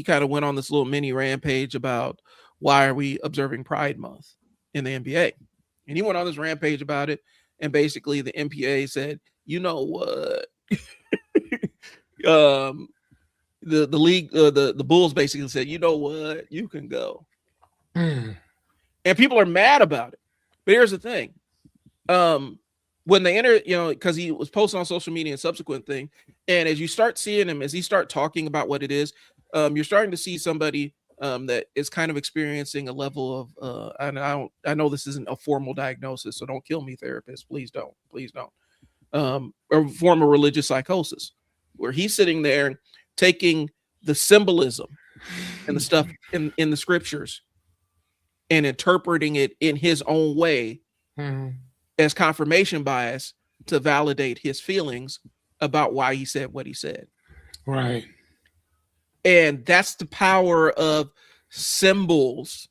kind of went on this little mini rampage about why are we observing Pride Month in the NBA, and he went on this rampage about it, and basically the NBA said, you know what, um, the league, the Bulls basically said, you know what, you can go, Mm. and people are mad about it. But here's the thing, um, when they enter, because he was posting on social media and subsequent thing, and as you start seeing him, as he start talking about what it is, you're starting to see somebody that is kind of experiencing a level of, and I know this isn't a formal diagnosis, so don't kill me, therapist, please don't, a form of religious psychosis, where he's sitting there taking the symbolism and the stuff in the scriptures and interpreting it in his own way Mm. as confirmation bias to validate his feelings about why he said what he said. Right. And that's the power of symbols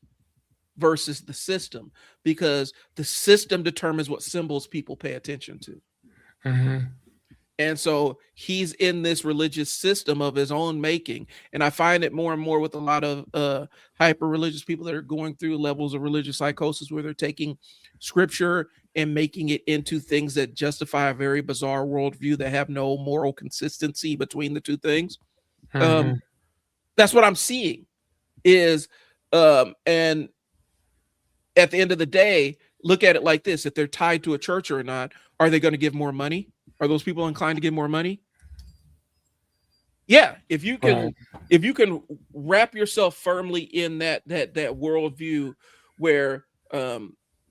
versus the system, because the system determines what symbols people pay attention to. Mm-hmm. And so he's in this religious system of his own making. And I find it more and more with a lot of hyper religious people that are going through levels of religious psychosis where they're taking scripture and making it into things that justify a very bizarre worldview that have no moral consistency between the two things. Mm-hmm. Um, that's what I'm seeing is, and at the end of the day, look at it like this: if they're tied to a church or not, are they going to give more money? Are those people inclined to give more money? Yeah, Right. if you can wrap yourself firmly in that worldview where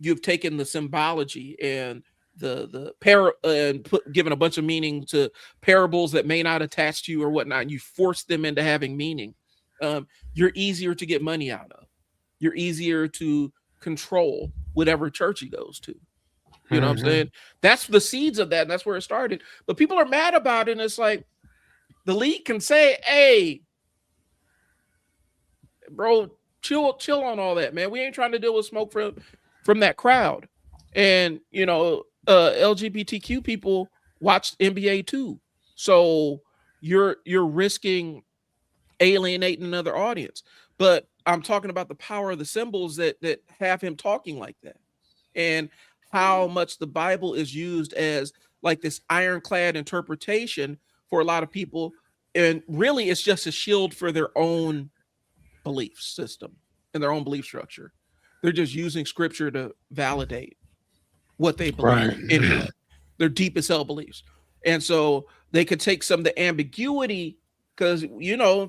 you've taken the symbology and and given a bunch of meaning to parables that may not attach to you or whatnot, and you force them into having meaning, you're easier to get money out of. You're easier to control whatever church he goes to. You know what I'm Mm-hmm. saying? That's the seeds of that, and that's where it started. But people are mad about it, and it's like the league can say, "Hey, bro, chill on all that, man. We ain't trying to deal with smoke from that crowd." And LGBTQ people watch NBA too, so you're risking alienating another audience. But I'm talking about the power of the symbols that have him talking like that, and how much the Bible is used as like this ironclad interpretation for a lot of people. And really, it's just a shield for their own belief system and their own belief structure. They're just using scripture to validate what they believe Right. anyway, their deepest hell beliefs. And so they could take some of the ambiguity because,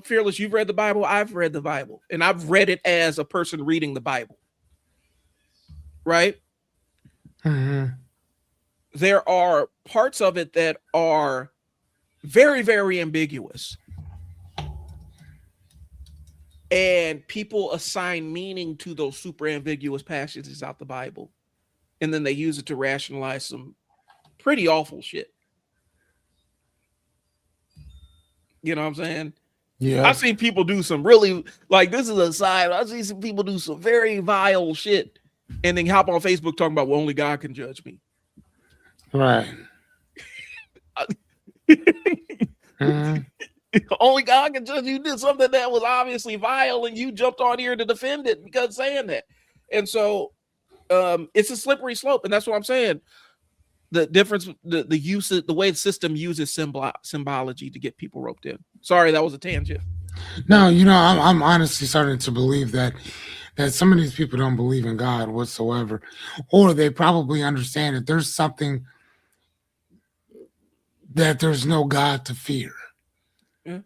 Fearless, you've read the Bible, I've read the Bible, and I've read it as a person reading the Bible, right? Mm-hmm. There are parts of it that are very, very ambiguous. And people assign meaning to those super ambiguous passages out the Bible. And then they use it to rationalize some pretty awful shit. You know what I'm saying? I've Yep. seen people do some really, like, this is a side. I've seen some people do some very vile shit and then hop on Facebook talking about, well, only God can judge me. Right. Mm-hmm. Only God can judge you. Did something that was obviously vile and you jumped on here to defend it because saying that. And so it's a slippery slope. And that's what I'm saying. The difference, the use, the way the system uses symbology to get people roped in. Sorry, that was a tangent. No, But I'm honestly starting to believe that some of these people don't believe in God whatsoever, or they probably understand that there's something that there's no God to fear. yeah,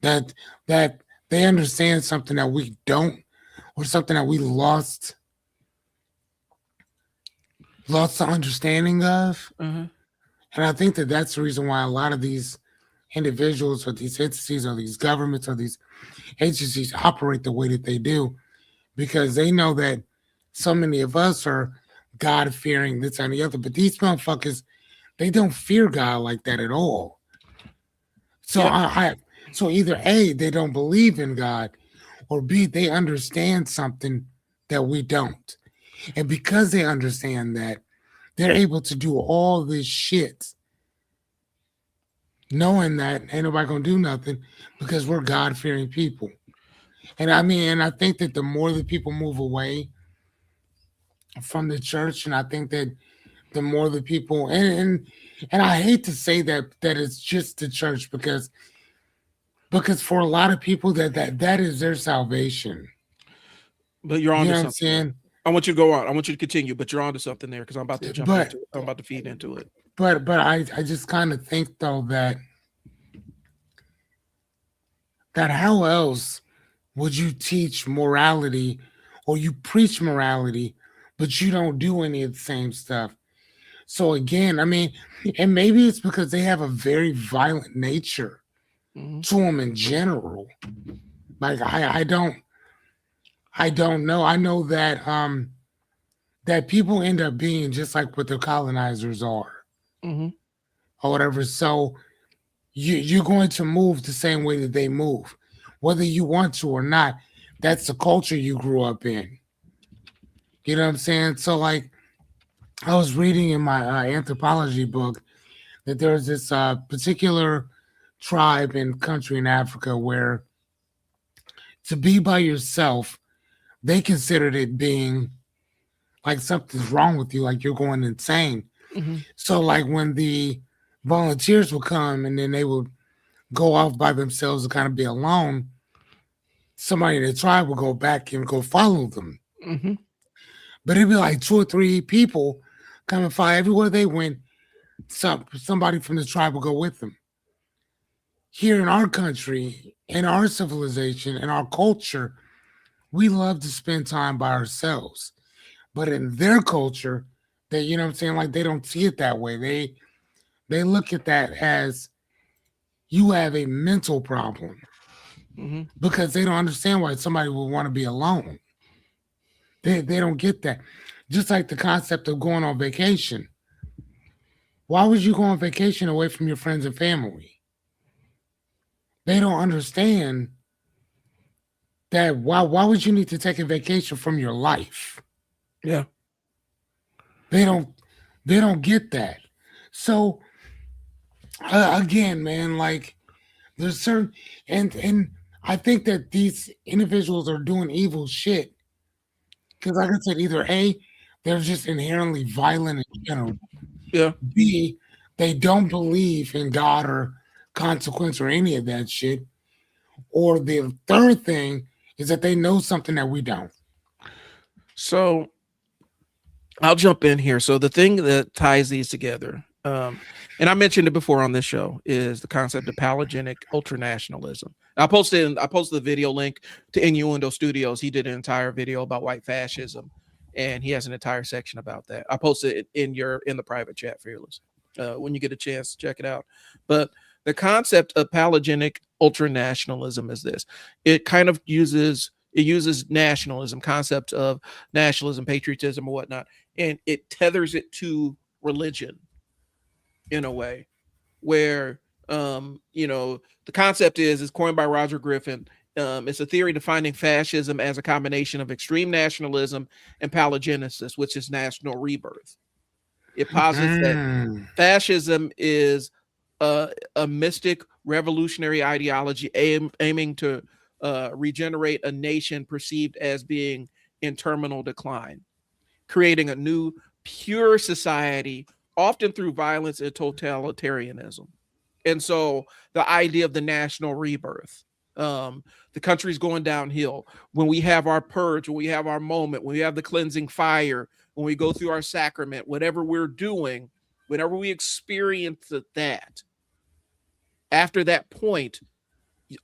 That they understand something that we don't, or something that we lost the understanding of. uh-huh, And I think that that's the reason why a lot of these individuals or these entities or these governments or these agencies operate the way that they do, because they know that so many of us are God fearing this and the other, but these motherfuckers, they don't fear God like that at all. So Yeah. so either A, they don't believe in God, or B, they understand something that we don't. And because they understand that, they're able to do all this shit knowing that ain't nobody gonna do nothing because we're God fearing people. And I mean, and I think that the more that people move away from the church, and I think that the more the people and I hate to say that it's just the church because for a lot of people that is their salvation. But you're You onto know what I'm something there. saying? I want you to go on. I want you to continue, but you're onto something there because I'm about to jump But into it. I'm about to feed into it. I just kind of think though that how else would you teach morality or you preach morality, but you don't do any of the same stuff? So again, I mean, and maybe it's because they have a very violent nature Hmm. to them in general. Like I don't know. I know that people end up being just like what the colonizers are Hmm. or whatever. So you're going to move the same way that they move, whether you want to or not. That's the culture you grew up in. You know what I'm saying? So like I was reading in my anthropology book that there's this particular tribe and country in Africa where to be by yourself, they considered it being like something's wrong with you, like you're going insane. Hmm. So like when the volunteers would come and then they would go off by themselves to kind of be alone, somebody in the tribe would go back and go follow them. Hmm. But it'd be like two or three people come and follow everywhere they went. Somebody from the tribe would go with them. Here in our country, in our civilization, in our culture, we love to spend time by ourselves. But in their culture, they, you know what I'm saying, like they don't see it that way. They look at that as you have a mental problem Hmm. because they don't understand why somebody would want to be alone. They don't get that. Just like the concept of going on vacation. Why would you go on vacation away from your friends and family? They don't understand that why would you need to take a vacation from your life? Yeah. They don't they don't get that. So again, man, like there's certain and I think that these individuals are doing evil shit because, like I said, either A, they're just inherently violent in general. Yeah. B, they don't believe in God or consequence or any of that shit. Or the third thing is that they know something that we don't. So I'll jump in here. So the thing that ties these together, and I mentioned it before on this show, is the concept of palogenic ultranationalism. I posted the video link to Innuendo Studios. He did an entire video about white fascism, and he has an entire section about that. I posted it in the private chat, Fearless. When you get a chance, check it out. But the concept of palogenic ultranationalism is this: it uses nationalism, concept of nationalism, patriotism, or whatnot, and it tethers it to religion in a way where the concept is coined by Roger Griffin. It's a theory defining fascism as a combination of extreme nationalism and palogenesis, which is national rebirth. It posits that Mm. fascism is a mystic revolutionary ideology aiming to regenerate a nation perceived as being in terminal decline, creating a new, pure society, often through violence and totalitarianism. And so the idea of the national rebirth, the country's going downhill. When we have our purge, when we have our moment, when we have the cleansing fire, when we go through our sacrament, whatever we're doing, whenever we experience that, after that point,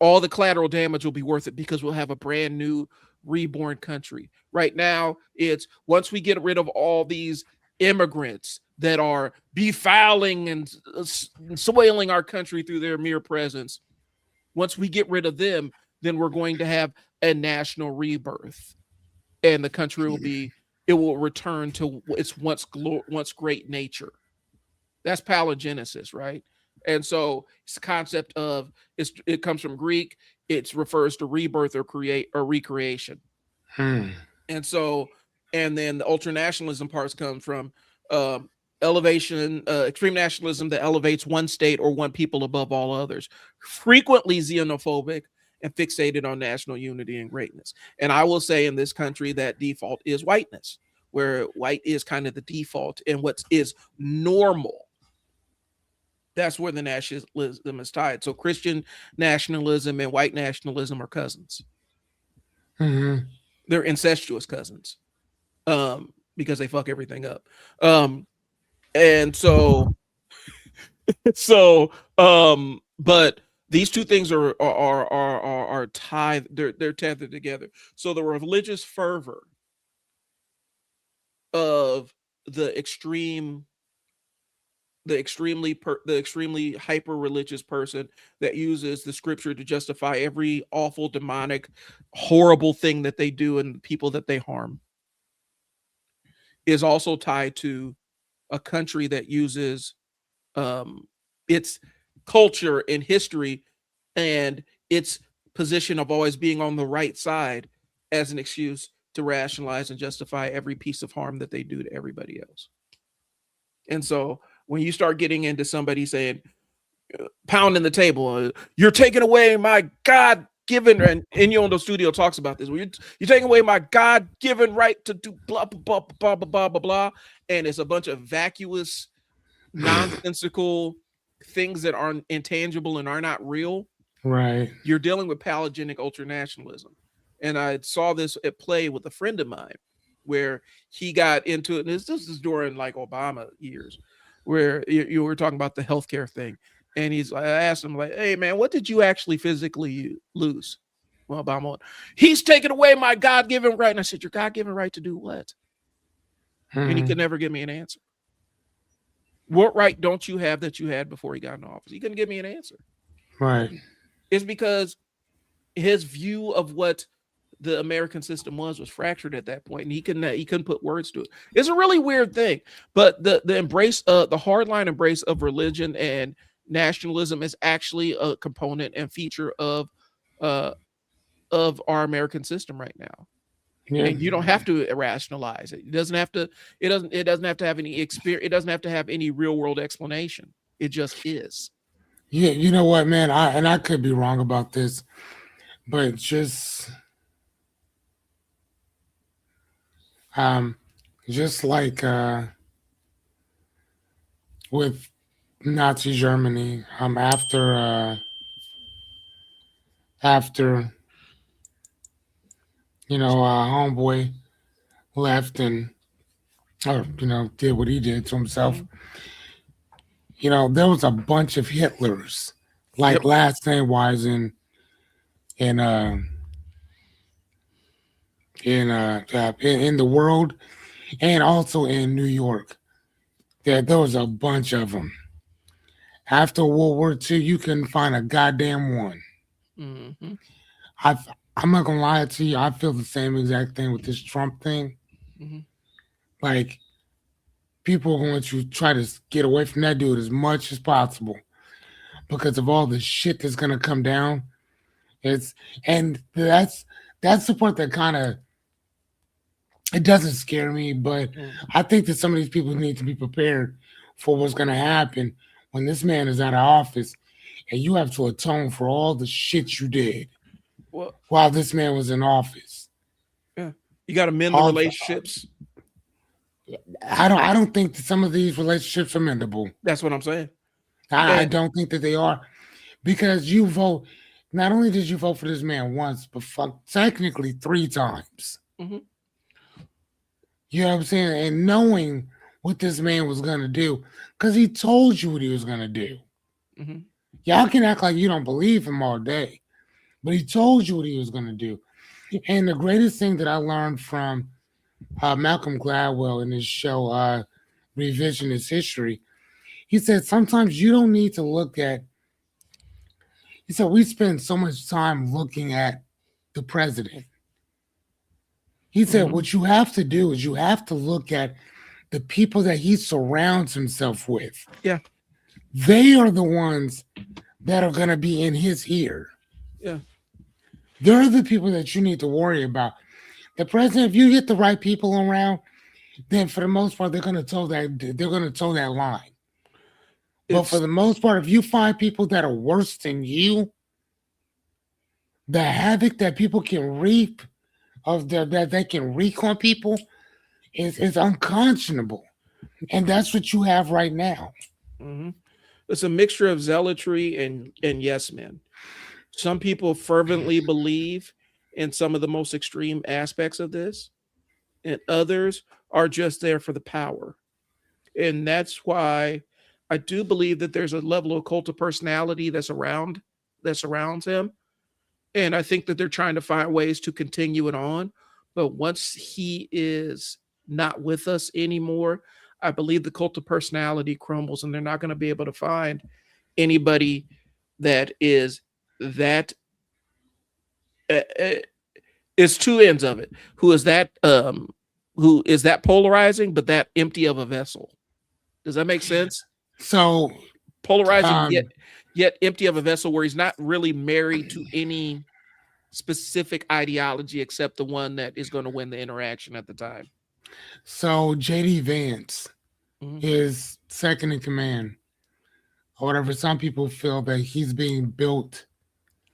all the collateral damage will be worth it because we'll have a brand new reborn country. Right now, it's once we get rid of all these immigrants that are befoulling and soiling our country through their mere presence, once we get rid of them, then we're going to have a national rebirth, and the country will return to its once great nature. That's palogenesis, right? And so it's the concept of it comes from Greek. It refers to rebirth or create or recreation. Hmm. And so, and then the ultranationalism parts come from um, elevation, extreme nationalism that elevates one state or one people above all others, frequently xenophobic and fixated on national unity and greatness. And I will say in this country that default is whiteness, where white is kind of the default and what is normal. That's where the nationalism is tied. So Christian nationalism and white nationalism are cousins. Hmm. They're incestuous cousins, because they fuck everything up. Um, and so but these two things are tied. They're tethered together. So the religious fervor of the extreme the extremely hyper religious person that uses the scripture to justify every awful demonic horrible thing that they do and the people that they harm is also tied to a country that uses um, its culture and history and its position of always being on the right side as an excuse to rationalize and justify every piece of harm that they do to everybody else. And so when you start getting into somebody saying, pounding the table, you're taking away my God given, and Inyo Studio talks about this. You're taking away my God given right to do blah, blah, blah, blah, blah, blah, blah. And it's a bunch of vacuous, nonsensical things that are intangible and are not real. Right. You're dealing with palogenic ultranationalism. And I saw this at play with a friend of mine where he got into it. And this is during like Obama years, where you were talking about the healthcare thing. And I asked him, like, hey, man, what did you actually physically lose? Well, Obama, he's taking away my God given right. And I said, your God given right to do what? And he Hmm. could never give me an answer. What right don't you have that you had before he got in office? He couldn't give me an answer. Right. It's because his view of what the American system was fractured at that point, and he couldn't put words to it. It's a really weird thing, but the embrace, the hardline embrace of religion and nationalism is actually a component and feature uh of our American system right now. Yeah. And you don't have to rationalize it. It doesn't have to. It doesn't have to have any experience. It doesn't have to have any real world explanation. It just is. Yeah. You know what, man? I could be wrong about this, but um, just like with Nazi Germany, after homeboy left and or did what he did to himself. Mhm. There was a bunch of Hitlers, like Yep. last name wise in uh in the world and also in New York. There was a bunch of them. After World War II, you couldn't find a goddamn one. Hmm. I I'm not gonna lie to you. I feel the same exact thing with this Trump thing. Hmm. Like people are going to try to get away from that dude as much as possible because of all the shit that's gonna come down. It's and that's the part that kind of it doesn't scare me, but I think that some of these people need to be prepared for what's gonna happen when this man is out of office and you have to atone for all the shit you did Well, while this man was in office. yeah, you got to mend the All relationships. I don't think that some of these relationships are mendable. That's what I'm saying. I And don't think that they are because you vote. Not only did you vote for this man once, but technically three times. mhm, You know what I'm saying? And knowing what this man was gonna do, because he told you what he was gonna do. mhm, Y'all can act like you don't believe him all day, but he told you what he was gonna do. And the greatest thing that I learned from Malcolm Gladwell in his show, Revisionist History, he said sometimes you don't need to look at. He said we spend so much time looking at the president. He said mhm. what you have to do is you have to look at the people that he surrounds himself with. Yeah, They are the ones that are going to be in his ear. Yeah, They're the people that you need to worry about. The president, if you get the right people around, then for the most part they're going to toe that line. But for it's the most part, if you find people that are worse than you, the havoc that people can reap that they can wreak on people is unconscionable, and that's what you have right now. mhm. It's a mixture of zealotry and yes men. Some people fervently believe in some of the most extreme aspects of this, and others are just there for the power. And that's why I do believe that there's a level of cult of personality that surrounds him. And I think that they're trying to find ways to continue it on. But once he is not with us anymore, I believe the cult of personality crumbles and they're not going to be able to find anybody that is that uh, it's two ends of it. Who is that polarizing but that empty of a vessel. Does that make sense? So, Polarizing um, yet empty of a vessel where he's not really married to any specific ideology except the one that is going to win the interaction at the time. so JD Vance Mhm. is second in command, or whatever. Some people feel that he's being built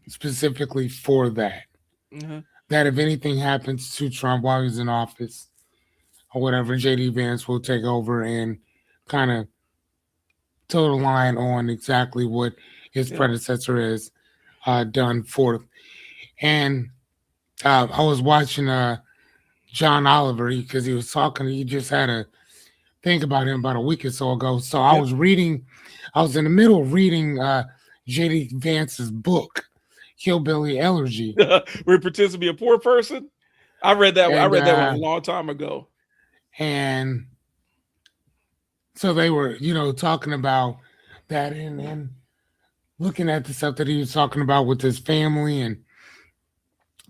specifically for that. Uh-huh. That if anything happens to Trump while he's in office, or whatever, JD Vance will take over and kind of toe the line on exactly what his Yeah. predecessor has done for. And I was watching John Oliver because he was talking. He just had a think about him about a week or so ago. So I Yeah. was reading. I was in the middle of reading JD Vance's book, Hillbilly Elegy, Where he pretends to be a poor person. I read that. I and read that one a long time ago. and so they were, talking about that and looking at the stuff that he was talking about with his family and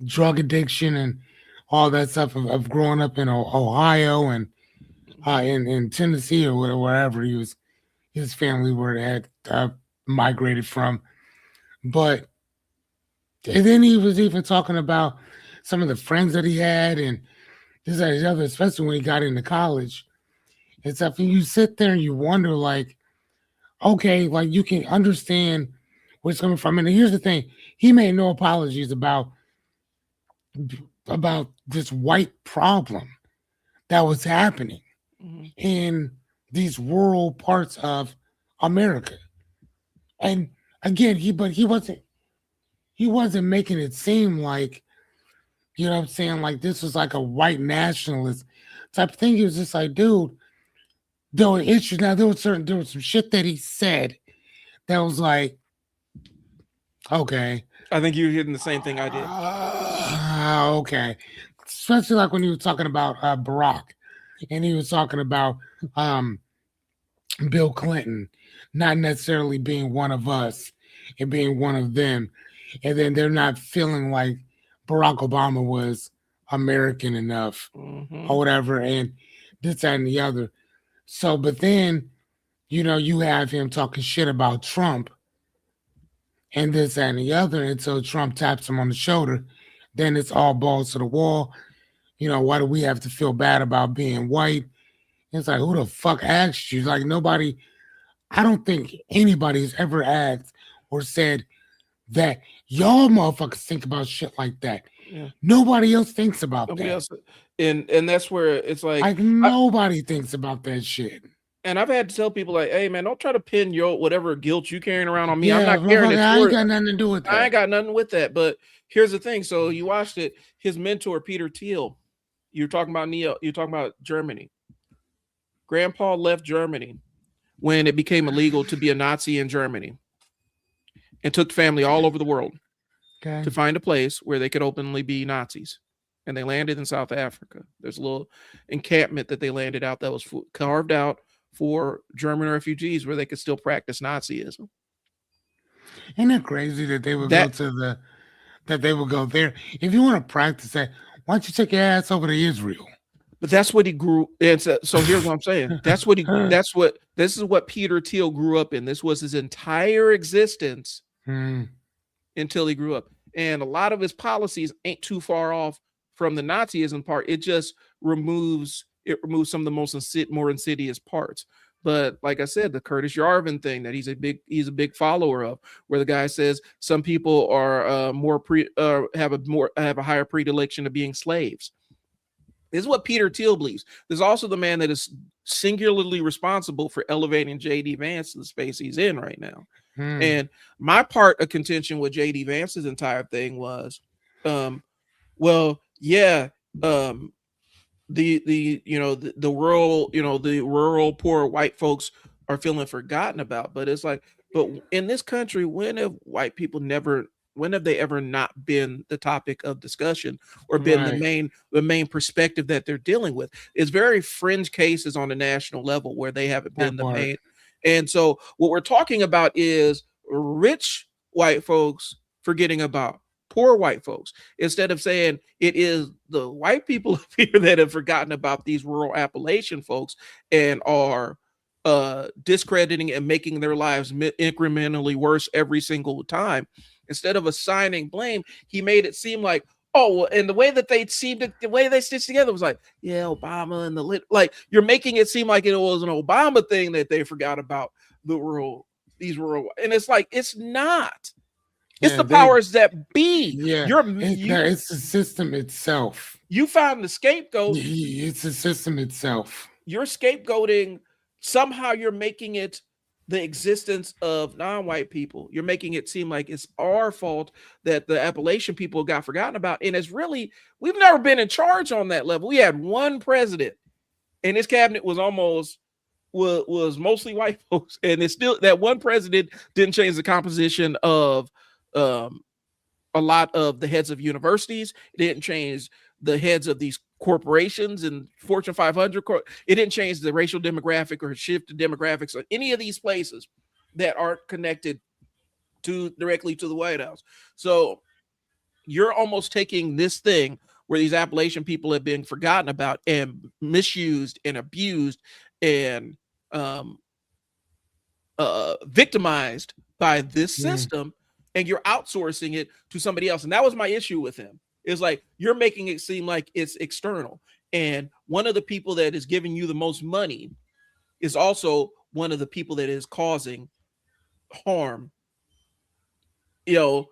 drug addiction and all that stuff of growing up in Ohio and Mhm. in Tennessee or wherever his family were had migrated from. But and then he was even talking about some of the friends that he had and this and the other, especially when he got into college and stuff. And you sit there and you wonder, like, okay, like you can understand where it's coming from. And here's the thing: he made no apologies about this white problem that was happening Mhm. in these rural parts of America. And again, he wasn't making it seem like, what I'm saying, like this was like a white nationalist type of thing. He was just like, dude, there were issues. Now there was some shit that he said that was like, okay, I think you're hitting the same thing I did. okay. Especially like when he was talking about Barack and he was talking about um, Bill Clinton not necessarily being one of us and being one of them. And then they're not feeling like Barack Obama was American enough or Hmm. whatever, and this, that, and the other. So, but then, you have him talking shit about Trump and this, that, and the other until Trump taps him on the shoulder. Then it's all balls to the wall. Why do we have to feel bad about being white? It's like, who the fuck asked you? Like, nobody, I don't think anybody's ever asked or said that y'all motherfuckers think about shit like that. Yeah. Nobody else thinks about Nobody that. else. And that's where it's like, Like, I, nobody thinks about that shit. and I've had to tell people like, hey man, don't try to pin your whatever guilt you carrying around on me. I'm Yeah, not carrying motherfucker, it. I ain't got nothing to do with I that. ain't got nothing with that. But here's the thing. So you watched it. His mentor, Peter Thiel, you're talking about Neo, you're talking about Germany. Grandpa left Germany when it became illegal to be a Nazi in Germany and took the family all over the world Okay. to find a place where they could openly be Nazis. And they landed in South Africa. There's a little encampment that they landed out that was carved out for German refugees where they could still practice Nazism. Ain't that crazy that That they would go there? If you want to practice that, why don't you take your ass over to Israel? But that's what he grew. And so here's what I'm saying. This is what Peter Thiel grew up in. This was his entire existence Hmm. until he grew up. And a lot of his policies ain't too far off from the Nazism part. It removes some of the more insidious parts. But like I said, the Curtis Yarvin thing that he's a big follower of, where the guy says some people are more pre have a higher predilection to being slaves. This is what Peter Thiel believes. There's also the man that is singularly responsible for elevating JD Vance to the space he's in right now. Hmm. And my part of contention with JD Vance's entire thing was, um, well, yeah, um, the rural poor white folks are feeling forgotten about, but it's like, but in this country, when have they ever not been the topic of discussion or been the Right. main perspective that they're dealing with? It's very fringe cases on a national level where they haven't been That the part. main. And so what we're talking about is rich white folks forgetting about poor white folks, instead of saying it is the white people up here that have forgotten about these rural Appalachian folks and are discrediting and making their lives incrementally worse every single time. Instead of assigning blame, he made it seem like, oh, well, and the way they stitched together was like, yeah, Obama and like you're making it seem like it was an Obama thing that they forgot about the rural, and it's like it's not. It's Yeah. the They. powers that be. Yeah. It's the system itself. You found the scapegoat. It's the system itself. You're scapegoating. Somehow you're making it the existence of non-white people. You're making it seem like it's our fault that the Appalachian people got forgotten about. And it's really, we've never been in charge on that level. We had one president, and his cabinet was mostly white folks. And it's still that one president didn't change the composition of um, a lot of the heads of universities. It didn't change the heads of these corporations and Fortune 500. It didn't change the racial demographic or shift the demographics of any of these places that aren't connected to directly to the White House. So you're almost taking this thing where these Appalachian people have been forgotten about and misused and abused and um, victimized by this Hmm. system, and you're outsourcing it to somebody else. And that was my issue with him. Is like you're making it seem like it's external, and one of the people that is giving you the most money is also one of the people that is causing harm, you know,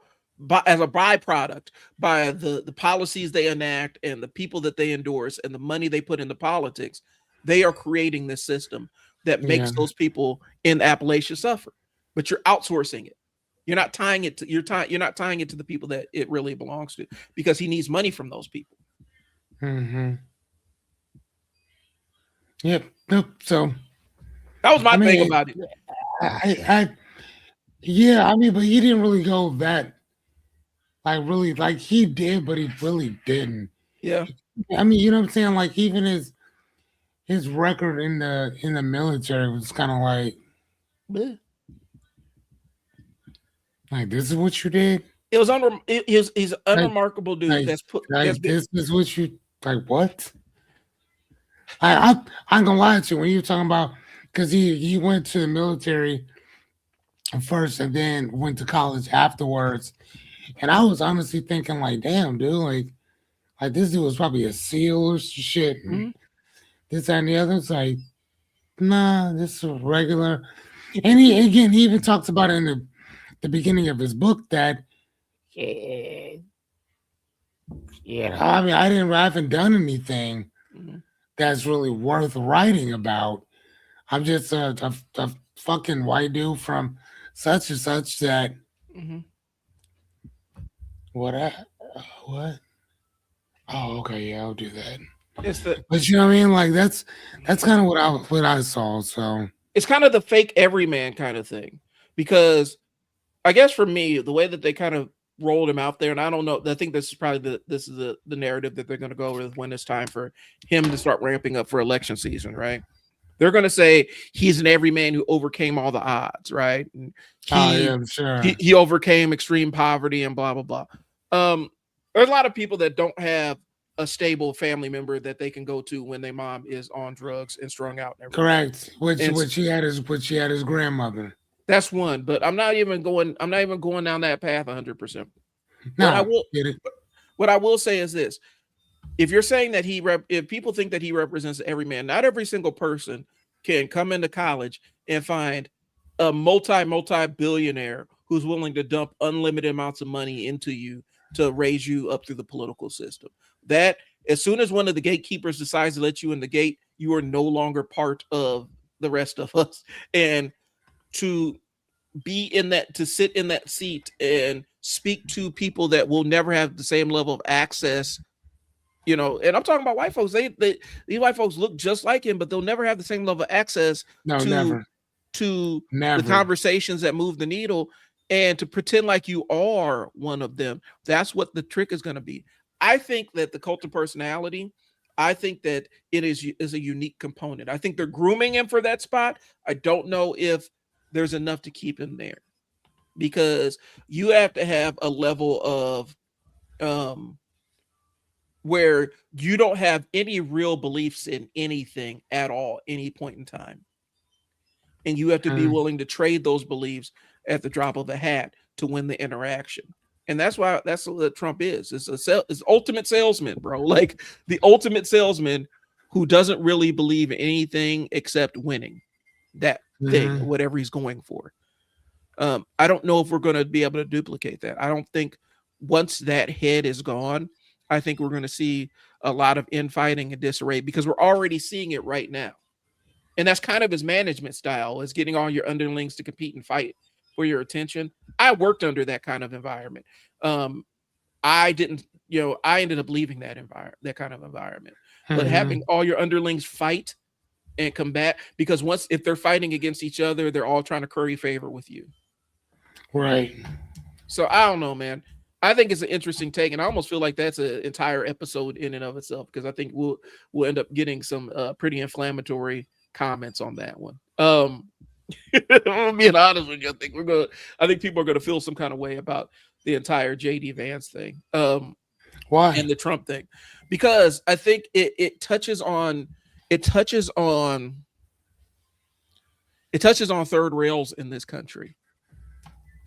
as a byproduct by the policies they enact and the people that they endorse and the money they put into politics. They are creating this system that Yeah. makes those people in Appalachia suffer. But you're outsourcing it. You're not tying it to the people that it really belongs to, because he needs money from those people. Hmm. Yep. Yep. So That was I my thing mean, about it. I yeah. I mean, but he didn't really go that really like he did, but he really didn't. Yeah. I mean, you know what I'm saying? Like even his record in the military was kind of Bleh. like this is what you did. It was he's an Like unremarkable dude like that's put that's like been this is what you like what? I ain't gonna lie to you when you were talking about because he went to the military first and then went to college afterwards, and I was honestly thinking like, damn, dude, like this dude was probably a SEAL or some shit, and mhm, this that, and the other. It's like, nah, this is regular. And he even talks about it in the beginning of his book that yeah, I mean I haven't done anything mhm, that's really worth writing about. I'm just a fucking white dude from such and such that mhm. what I, what? Oh, okay, yeah, I'll do that. It's the But you know what I mean? Like that's kind of what I saw. So it's kind of the fake everyman kind of thing, because I guess for me, the way that they kind of rolled him out there, and I don't know, I think this is probably the narrative that they're going to go with when it's time for him to start ramping up for election season, right? They're going to say he's an everyman who overcame all the odds, right? And oh he yeah, I'm sure. he overcame extreme poverty and blah blah blah. There's a lot of people that don't have a stable family member that they can go to when their mom is on drugs and strung out and everything. Correct. Which And he had his grandmother. that's one, but I'm not even going down that path 100%. What I No, will get it? what I will say is this. If you're saying that if people think that he represents every man, not every single person can come into college and find a multi billionaire who's willing to dump unlimited amounts of money into you to raise you up through the political system. That as soon as one of the gatekeepers decides to let you in the gate, you are no longer part of the rest of us. And to be in that, to sit in that seat and speak to people that will never have the same level of access, and I'm talking about white folks. They these white folks look just like him, but they'll never have the same level of access No, to never, to the never. conversations that move the needle, and to pretend like you are one of them. That's what the trick is going to be. I think that the cult of personality, I think that it is a unique component. I think they're grooming him for that spot. I don't know if there's enough to keep him there, because you have to have a level of um where you don't have any real beliefs in anything at all, any point in time. And you have to be Mm, willing to trade those beliefs at the drop of a hat to win the interaction. And that's what Trump is. It's ultimate salesman, bro. Like the ultimate salesman who doesn't really believe in anything except winning that thing, mhm. whatever he's going for. I don't know if we're going to be able to duplicate that. I don't think once that head is gone, I think we're going to see a lot of infighting and disarray, because we're already seeing it right now. And that's kind of his management style, is getting all your underlings to compete and fight for your attention. I worked under that kind of environment. Um, I didn't, I ended up leaving that kind of environment. But having Mhm. all your underlings fight and combat, because once if they're fighting against each other, they're all trying to curry favor with you. Right. So I don't know, man. I think it's an interesting take, and I almost feel like that's an entire episode in and of itself, because I think we'll end up getting some pretty inflammatory comments on that one. I'm being honest with you, I think people are gonna feel some kind of way about the entire JD Vance thing, Why? and the Trump thing, because I think it touches on it touches on third rails in this country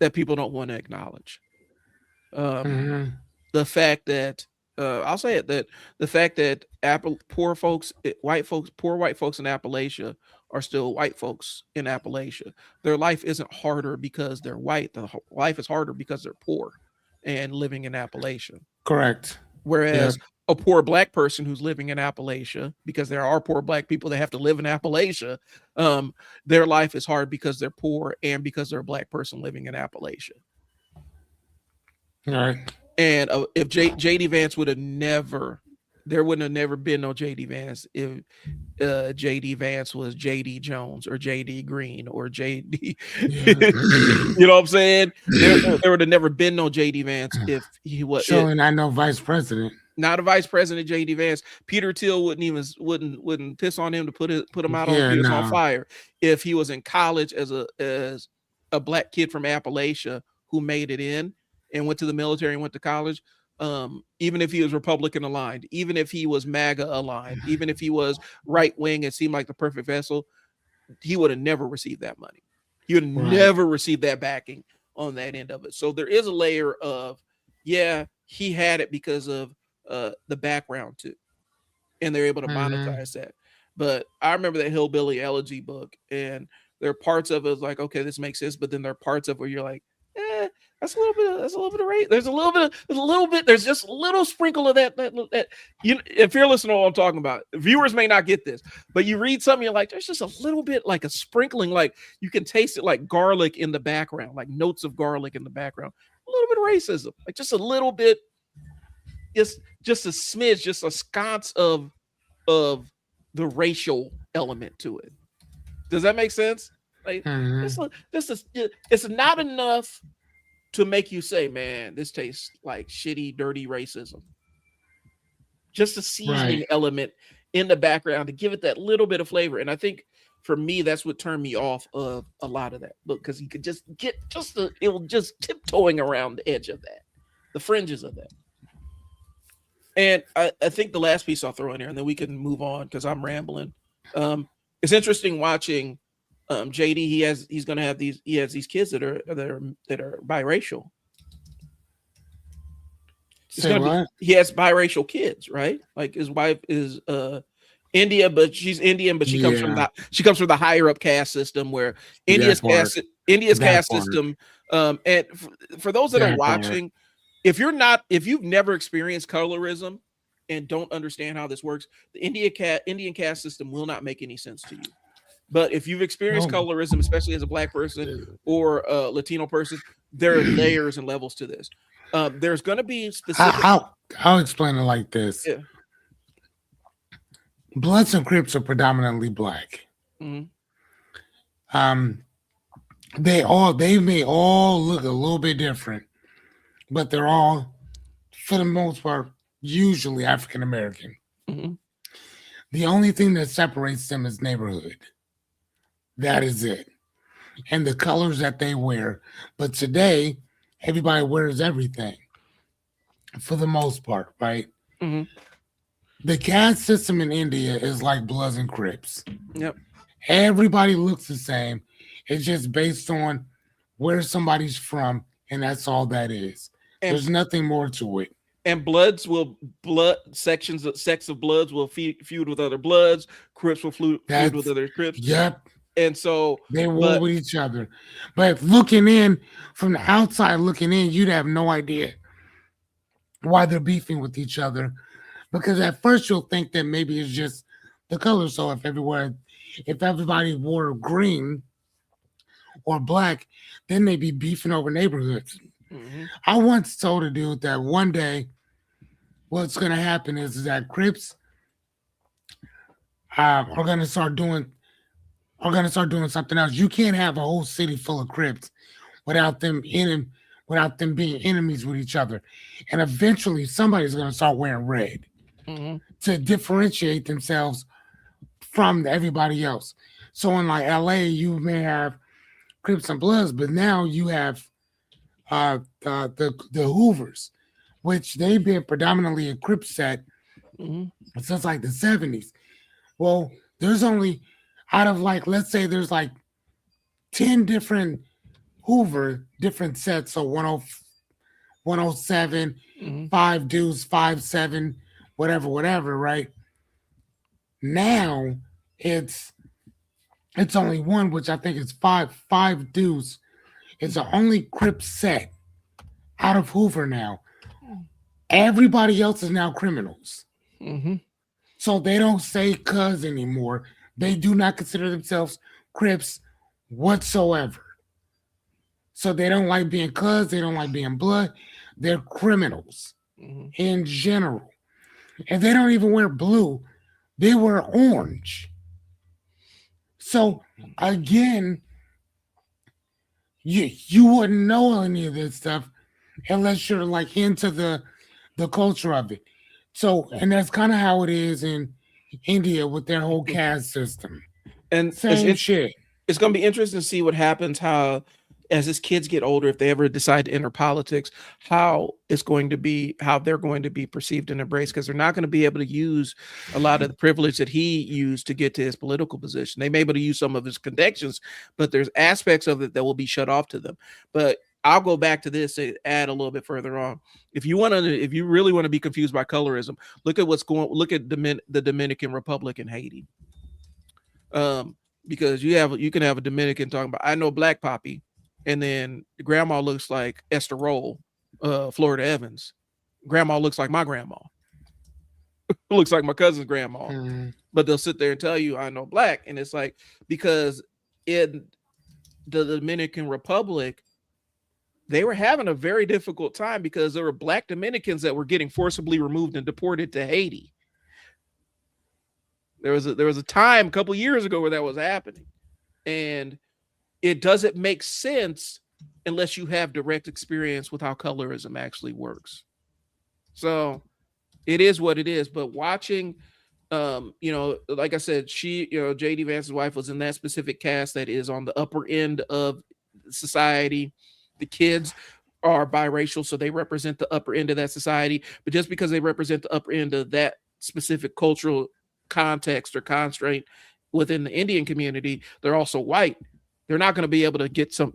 that people don't want to acknowledge. Um, Mhm. the fact that I'll say it, that the fact that poor folks, white folks, poor white folks in Appalachia are still white folks in Appalachia. Their life isn't harder because they're white. Life is harder because they're poor and living in Appalachia. Correct. Yep. Whereas a poor black person who's living in Appalachia, because there are poor black people that have to live in Appalachia, um, their life is hard because they're poor and because they're a black person living in Appalachia. All right. And if JD Vance would have never, there wouldn't have never been no JD Vance if JD Vance was JD Jones or JD Green or JD. Yeah. You know what I'm saying? There would have never been no JD Vance if he was it. Surely not no vice president. Not a vice president, JD Vance. Peter Thiel wouldn't piss on him to put him out on Yeah, he was on no. fire if he was in college as a black kid from Appalachia who made it in and went to the military and went to college. Even if he was Republican aligned, even if he was MAGA aligned, even if he was right wing and seemed like the perfect vessel, he would have never received that money. He would have Right. never received that backing on that end of it. So there is a layer of, yeah, he had it because of the background too, and they're able to Mhm. monetize that. But I remember that Hillbilly Elegy book, and there are parts of it like, okay, this makes sense, but then there are parts of it where you're like, eh, that's a little bit of rate. There's just a little sprinkle of that. If you're listening to what I'm talking about, viewers may not get this, but you read something, you're like, there's just a little bit, like a sprinkling, like you can taste it, like garlic in the background, like notes of garlic in the background, a little bit of racism, like just a little bit, just a smidge, just a sconce of the racial element to it. Does that make sense? Like Mhm. it's not enough to make you say, "Man, this tastes like shitty, dirty racism." Just a Right. seasoning element in the background to give it that little bit of flavor. And I think for me, that's what turned me off of a lot of that book, because you could just get it will just tiptoeing around the edge of that, the fringes of that. And I think the last piece I'll throw in there, and then we can move on because I'm rambling. Um, it's interesting watching JD. He's going to have he has these kids that are biracial. It's Say going to be what? he has biracial kids, right? Like his wife is India, but she's Indian, but Yeah, she comes from the higher up caste system where that part. India's That caste part. system. And for those that are That part. watching, if you've never experienced colorism and don't understand how this works, the Indian caste system will not make any sense to you. But if you've experienced No. colorism, especially as a black person or a Latino person, there are layers and levels to this. There's going to be I, specific. I'll I'll explain it like this. Yeah. Bloods and Crips are predominantly black. Mhm. Um, they may all look a little bit different, but they're all, for the most part, usually African American. Mhm. The only thing that separates them is neighborhood. That is it. And the colors that they wear. But today, everybody wears everything for the most part, right? Mhm. The caste system in India is like Bloods and Crips. Yep. Everybody looks the same. It's just based on where somebody's from, and that's all that is. And There's nothing more to it. blood sections of sects of bloods will feud with other bloods. Crips will feud with That's, other Crips, yep, and so, they war but with each other. But looking in, from the outside looking in, you'd have no idea why they're beefing with each other. Because at first you'll think that maybe it's just the color. So if everybody wore green or black, then they'd be beefing over neighborhoods. mhm, I once told a dude that one day what's going to happen is that Crips are going to start doing something else. You can't have a whole city full of Crips without without them being enemies with each other, and eventually somebody's going to start wearing red mhm, to differentiate themselves from everybody else. So in like LA, you may have Crips and Bloods, but now you have the Hoovers, which they've been predominantly a Crip set mhm, since like the 70s. Well, there's only, out of like, let's say there's like 10 different Hoover different sets. So 107, mhm, five dudes, 5'7", whatever, right? Now it's it's only one, which I think is five dudes. It's the only Crip set out of Hoover now. Everybody else is now criminals. mhm, So they don't say cuz anymore. They do not consider themselves Crips whatsoever. So they don't like being cuz, they don't like being blood. They're criminals mhm, in general. And they don't even wear blue, they wear orange. So again, you wouldn't know any of this stuff unless you're like into the culture of it. So, and that's kind of how it is in India with their whole caste system. and Same shit. it's going to be interesting to see what happens how as his kids get older if they ever decide to enter politics how they're going to be perceived and embraced because they're not going to be able to use a lot of the privilege that he used to get to his political position. They may be able to use some of his connections, but there's aspects of it that will be shut off to them. But I'll go back to this and add a little bit further on. If you really want to be confused by colorism, look at the Dominican Republic and Haiti. um, because you can have a Dominican talking about I know Black Poppy, and then grandma looks like Esther Roll, Florida Evans. Grandma looks like my grandma, looks like my cousin's grandma, Mm, but they'll sit there and tell you I know Black, and it's like because in the Dominican Republic they were having a very difficult time because there were Black Dominicans that were getting forcibly removed and deported to Haiti. There was a time a couple years ago where that was happening, and it doesn't make sense unless you have direct experience with how colorism actually works. So it is what it is. But watching, like I said, JD Vance's wife was in that specific cast that is on the upper end of society. The kids, are biracial, so they represent the upper end of that society. But just because they represent the upper end of that specific cultural context or constraint within the Indian community, they're also white. They're not going to be able to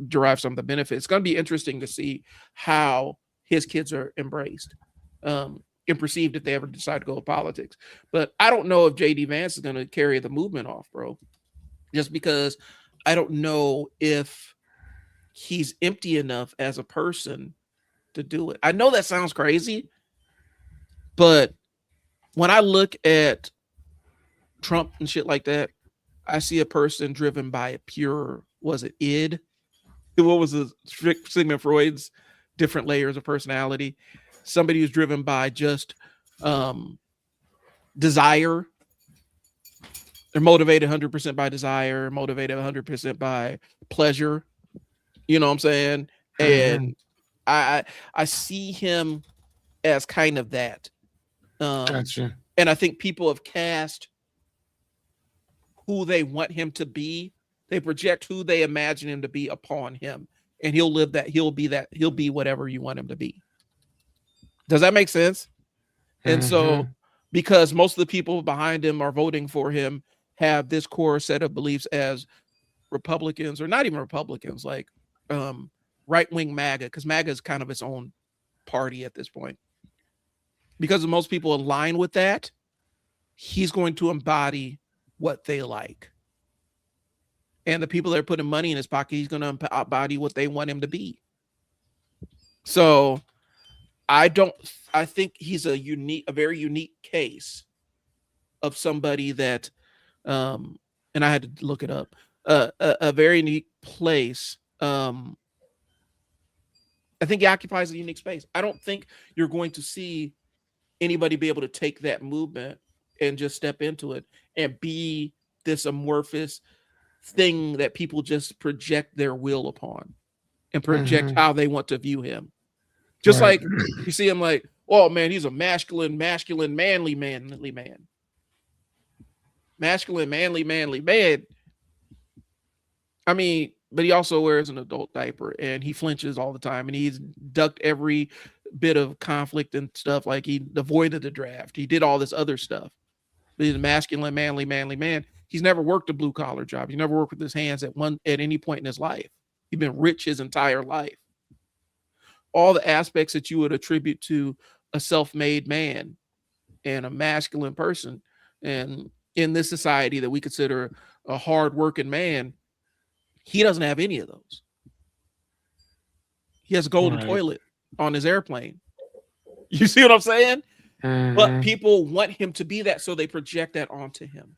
derive some of the benefits. It's going to be interesting to see how his kids are embraced and perceived if they ever decide to go to politics. But I don't know if JD Vance is going to carry the movement off, bro. Just because I don't know if he's empty enough as a person to do it. I know that sounds crazy, but when I look at Trump and shit like that, I see a person driven by a pure, was it id? What was the Sigmund Freud's different layers of personality? Somebody who's driven by just desire. They're motivated 100% by desire, motivated 100% by pleasure. You know what I'm saying? Mm-hmm. And I see him as kind of that. Gotcha. And I think people have cast who they want him to be. They project who they imagine him to be upon him, and he'll live that. He'll be that. He'll be whatever you want him to be. Does that make sense? And Mm-hmm. so, because most of the people behind him are voting for him, have this core set of beliefs as Republicans, or not even Republicans, like right wing MAGA, because MAGA is kind of its own party at this point. Because most people align with that, he's going to embody what they like. And the people that are putting money in his pocket, he's going to embody what they want him to be. So I think he's a very unique case of somebody that, and I had to look it up, a very unique place. I think he occupies a unique space. I don't think you're going to see anybody be able to take that movement and just step into it and be this amorphous thing that people just project their will upon and project Mm-hmm. how they want to view him. Just Right. like you see him like, oh man, he's a masculine, manly man. Masculine, manly man. I mean, but he also wears an adult diaper and he flinches all the time and he's ducked every bit of conflict and stuff. Like he avoided the draft. He did all this other stuff. But he's a masculine, manly man. He's never worked a blue collar job. He never worked with his hands at any point in his life. He's been rich his entire life. All the aspects that you would attribute to a self-made man and a masculine person, and in this society that we consider a hard-working man, he doesn't have any of those. He has a golden Right. toilet on his airplane. You see what I'm saying? But Mm-hmm. people want him to be that, so they project that onto him.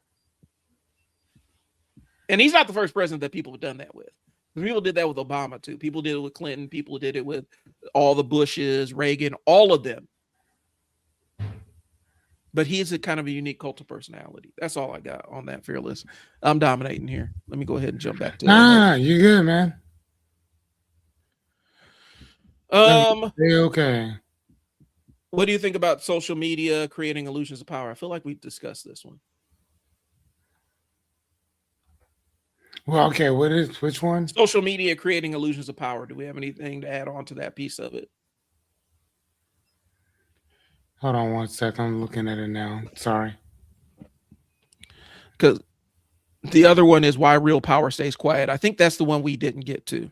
And he's not the first president that people have done that with. People did that with Obama too. People did it with Clinton. People did it with all the Bushes, Reagan, all of them. But he's a kind of a unique cult of personality. That's all I got on that, Fearless. I'm dominating here. Let me go ahead and jump back to Nah, you good, man. um Okay. what do you think about social media creating illusions of power? I feel like we discussed this one. Well, okay. Which one? Social media creating illusions of power. Do we have anything to add on to that piece of it? Hold on one sec. I'm looking at it now. Sorry. Because the other one is why real power stays quiet. I think that's the one we didn't get to.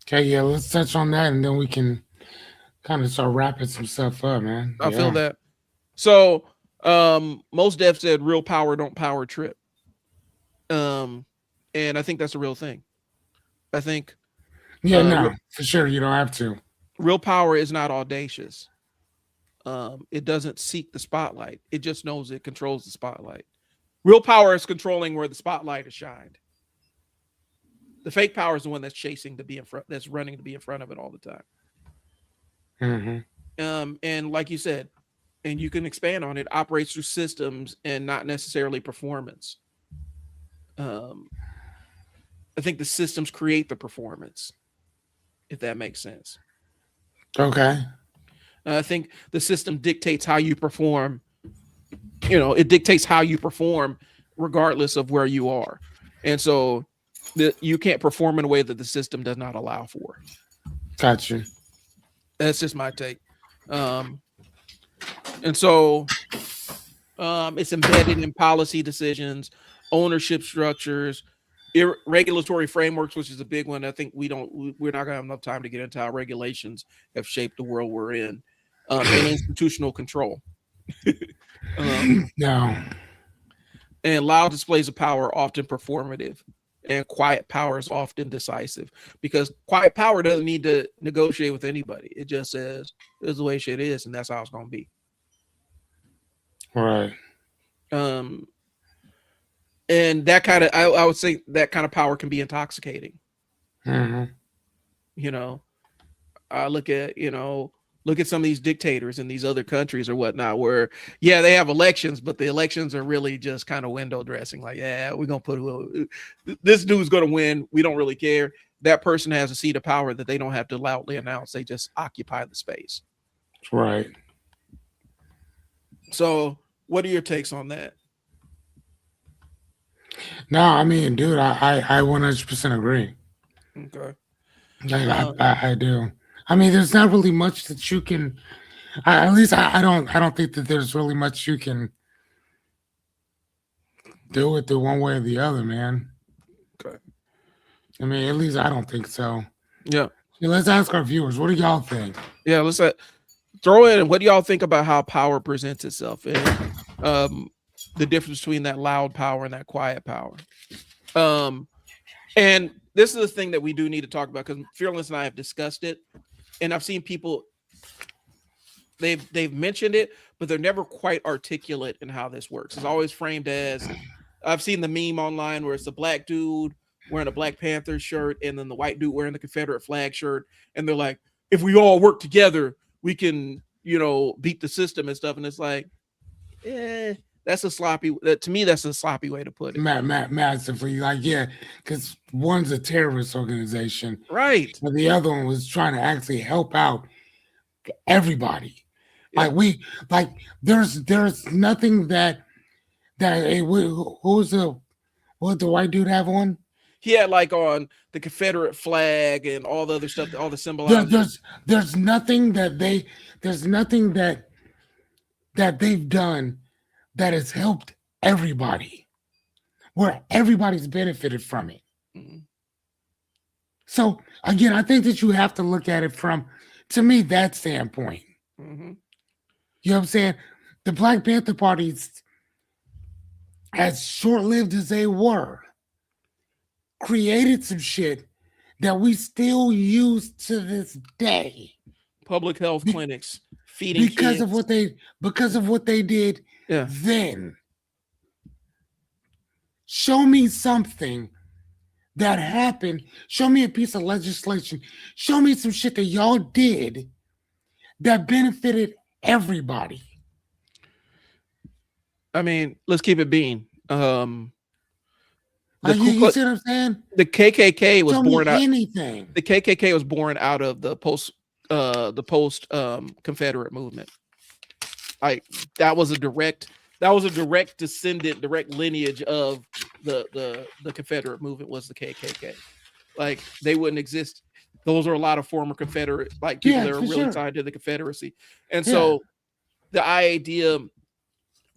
Okay, yeah, let's touch on that and then we can kind of start wrapping some stuff up, man. I feel Yeah. that. So most devs said real power don't power trip. And I think that's a real thing. I think Yeah, uh, no, re- for sure. You don't have to. real power is not audacious. It doesn't seek the spotlight. It just knows it controls the spotlight. Real power is controlling where the spotlight is shined. The fake power is the one that's chasing to be in front, that's running to be in front of it all the time. Mm-hmm. And like you said, and you can expand on it, operates through systems and not necessarily performance. Um, I think the systems create the performance, if that makes sense. Okay. I think the system dictates how you perform. It dictates how you perform regardless of where you are. And so you can't perform in a way that the system does not allow for. Gotcha. That's just my take. Um, and so it's embedded in policy decisions, ownership structures, regulatory frameworks, which is a big one. I think we're not going to have enough time to get into how regulations have shaped the world we're in, and institutional control. um, No. and loud displays of power are often performative, and quiet power is often decisive, because quiet power doesn't need to negotiate with anybody. It just says, "This is the way shit is, and that's how it's going to be." Right. Um, and that kind of, I would say that kind of power can be intoxicating. Mm-hmm. You know, I look at some of these dictators in these other countries or whatnot, where yeah, they have elections, but the elections are really just kind of window dressing. Like, yeah, we're gonna put this dude's gonna win. We don't really care. That person has a seat of power that they don't have to loudly announce. They just occupy the space. Right. So, what are your takes on that? No, I mean, dude, I 100% agree. Okay. Like, Um, I do. I mean, there's not really much that you can. At least I don't think that there's really much you can do with it one way or the other, man. okay. I mean, at least I don't think so. Yeah. Yeah, let's ask our viewers. What do y'all think? Yeah. Let's throw in. What do y'all think about how power presents itself, and um, the difference between that loud power and that quiet power? Um, and this is the thing that we do need to talk about, because Fearless and I have discussed it, and I've seen people, they've mentioned it, but they're never quite articulate in how this works. It's always framed as, I've seen the meme online where it's the black dude wearing a Black Panther shirt and then the white dude wearing the Confederate flag shirt, and they're like, if we all work together, we can, beat the system and stuff. And it's like, eh, that's a sloppy. To me, that's a sloppy way to put it. Massively, like, yeah, because one's a terrorist organization, Right. and the other one was trying to actually help out everybody. Yeah. Like we, like there's nothing that hey, who's the what the white dude have on? He had like on the Confederate flag and all the other stuff, all the There, symbolizing. there's nothing that there's nothing that they've done that has helped everybody, where everybody's benefited from it. Mm-hmm. So again, I think that you have to look at it from, to me, that standpoint. Mm-hmm. You know what I'm saying? The Black Panther parties, as short-lived as they were, created some shit that we still use to this day Public health be- clinics, feeding because of kids. what they did Yeah. then. Show me something that happened. Show me a piece of legislation. Show me some shit that y'all did that benefited everybody. I mean, let's keep it being. The Like, Ku you Klux, see what I'm saying? the KKK was Show born me out. anything. The KKK was born out of the post Confederate movement. Like that was a direct descendant, direct lineage of the Confederate movement was the KKK. Like they wouldn't exist. Those are a lot of former Confederate, like people Yeah, that are for really sure. tied to the Confederacy. And Yeah. so the idea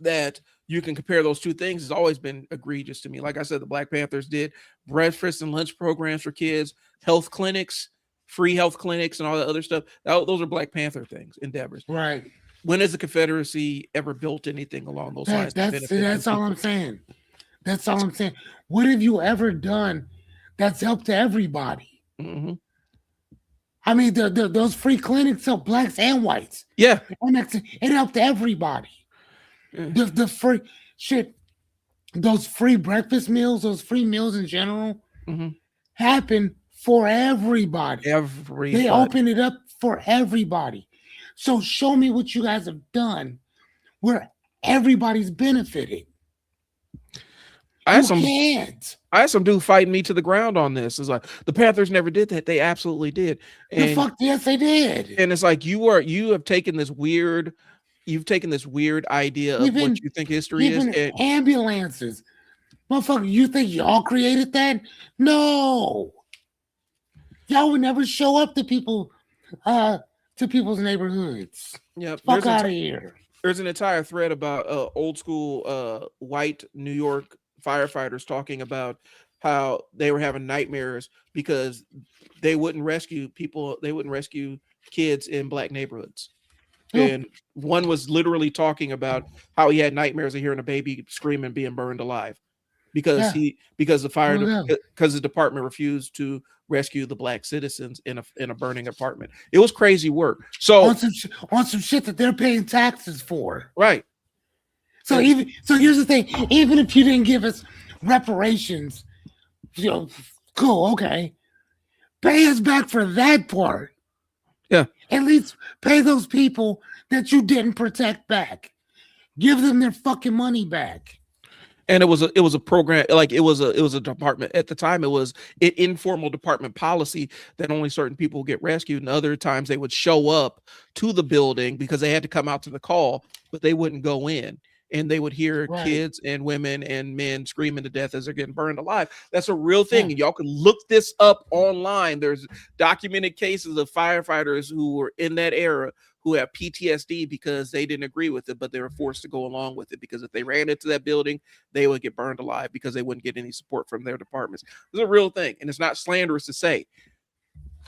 that you can compare those two things has always been egregious to me. Like I said, the Black Panthers did breakfast and lunch programs for kids, health clinics, free health clinics, and all that other stuff. Those are Black Panther things, endeavors. Right. When has the Confederacy ever built anything along those lines to benefit the That's all I'm people? saying. That's all I'm saying. What have you ever done that's helped to everybody? Mm-hmm. I mean, those free clinics help blacks and whites. Yeah. And it helped everybody. Yeah. The free shit, those free breakfast meals, those free meals in general, Mm-hmm. happen for everybody. Everybody. They open it up for everybody. So show me what you guys have done where everybody's benefiting. I had You some can't. I had some dude fighting me to the ground on this. It's like the Panthers never did that. They absolutely did. The And fuck, yes, they did. it's like you have taken this weird idea of what Even you think history is, even and ambulances. Motherfucker, you think y'all created that? No. Y'all would never show up uh, to people's neighborhoods. Yep. Fuck out of here. There's an entire thread about old school white New York firefighters talking about how they were having nightmares because they wouldn't rescue people. They wouldn't rescue kids in black neighborhoods. Nope. And one was literally talking about how he had nightmares of hearing a baby scream and being burned alive because Yeah. because the department refused to rescue the black citizens in a burning apartment. It was crazy work. On So on some shit that they're paying taxes for. right. So here's the thing. Even if you didn't give us reparations, cool, okay. Pay us back for that part. Yeah. At least pay those people that you didn't protect back. Give them their fucking money back. And it was a program, like it was a department at the time. It was an informal department policy that only certain people get rescued, and other times they would show up to the building because they had to come out to the call, but they wouldn't go in, and they would hear Right. kids and women and men screaming to death as they're getting burned alive. That's a real Yeah. thing, and y'all can look this up online. There's documented cases of firefighters who were in that era who have PTSD because they didn't agree with it, but they were forced to go along with it because if they ran into that building, they would get burned alive because they wouldn't get any support from their departments. It's a real thing, and it's not slanderous to say.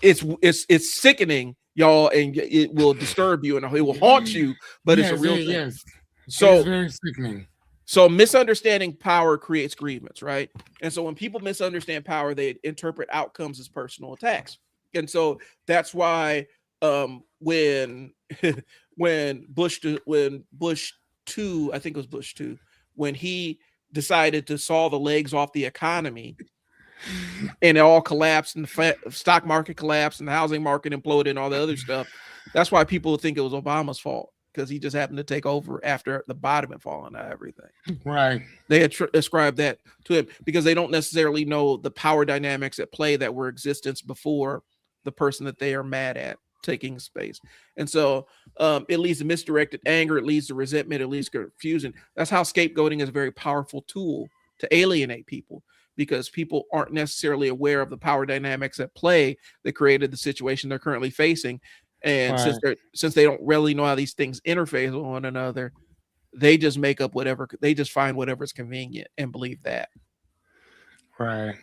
It's sickening, y'all, and it will disturb you and it will haunt you, but it's a real thing. Yes. So it's very sickening. So misunderstanding power creates grievance, right? And so when people misunderstand power, they interpret outcomes as personal attacks. And so that's why when when Bush two, I think it was Bush two, when he decided to saw the legs off the economy and it all collapsed and the stock market collapsed and the housing market imploded and all the other stuff. That's why people think it was Obama's fault because he just happened to take over after the bottom had fallen out of everything. Right. They had ascribed that to him because they don't necessarily know the power dynamics at play that were existence before the person that they are mad at taking space. And so it leads to misdirected anger, it leads to resentment, it leads to confusion. That's how scapegoating is a very powerful tool to alienate people because people aren't necessarily aware of the power dynamics at play that created the situation they're currently facing. And Right. since they don't really know how these things interface with one another, they just make up whatever, they just find whatever's convenient and believe that. Right.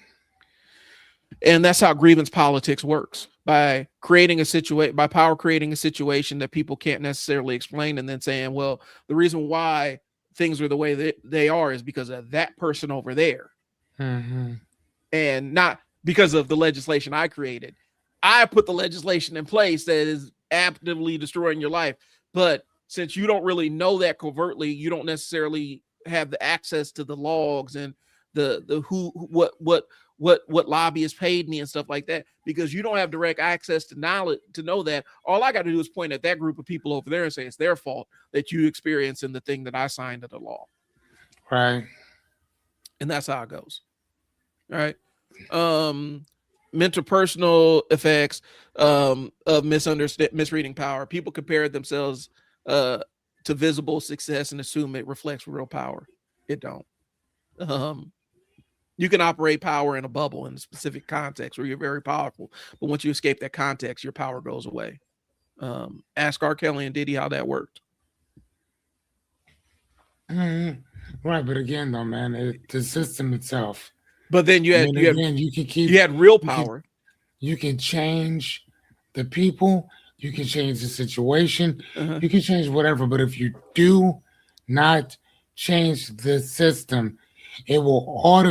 And that's how grievance politics works, by creating a situation, by power creating a situation that people can't necessarily explain and then saying, well, the reason why things are the way that they are is because of that person over there Mm-hmm. and not because of the legislation I created. I put the legislation in place that is actively destroying your life. But since you don't really know that covertly, you don't necessarily have the access to the logs and the who what lobbyists paid me and stuff like that, because you don't have direct access to knowledge to know that. All I got to do is point at that group of people over there and say it's their fault that you experience in the thing that I signed into law. Right. And that's how it goes. All right. Mental personal effects of misreading power. People compare themselves to visible success and assume it reflects real power. It don't. You can operate power in a bubble in a specific context where you're very powerful, but once you escape that context, your power goes away. Ask R. Kelly and Diddy how that worked. Mm-hmm. Right. But again, though, man, the system itself. But then I mean, again, you had real you can power. you can change the people, you can change the situation, Uh-huh. you can change whatever. But if you do not change the system, it will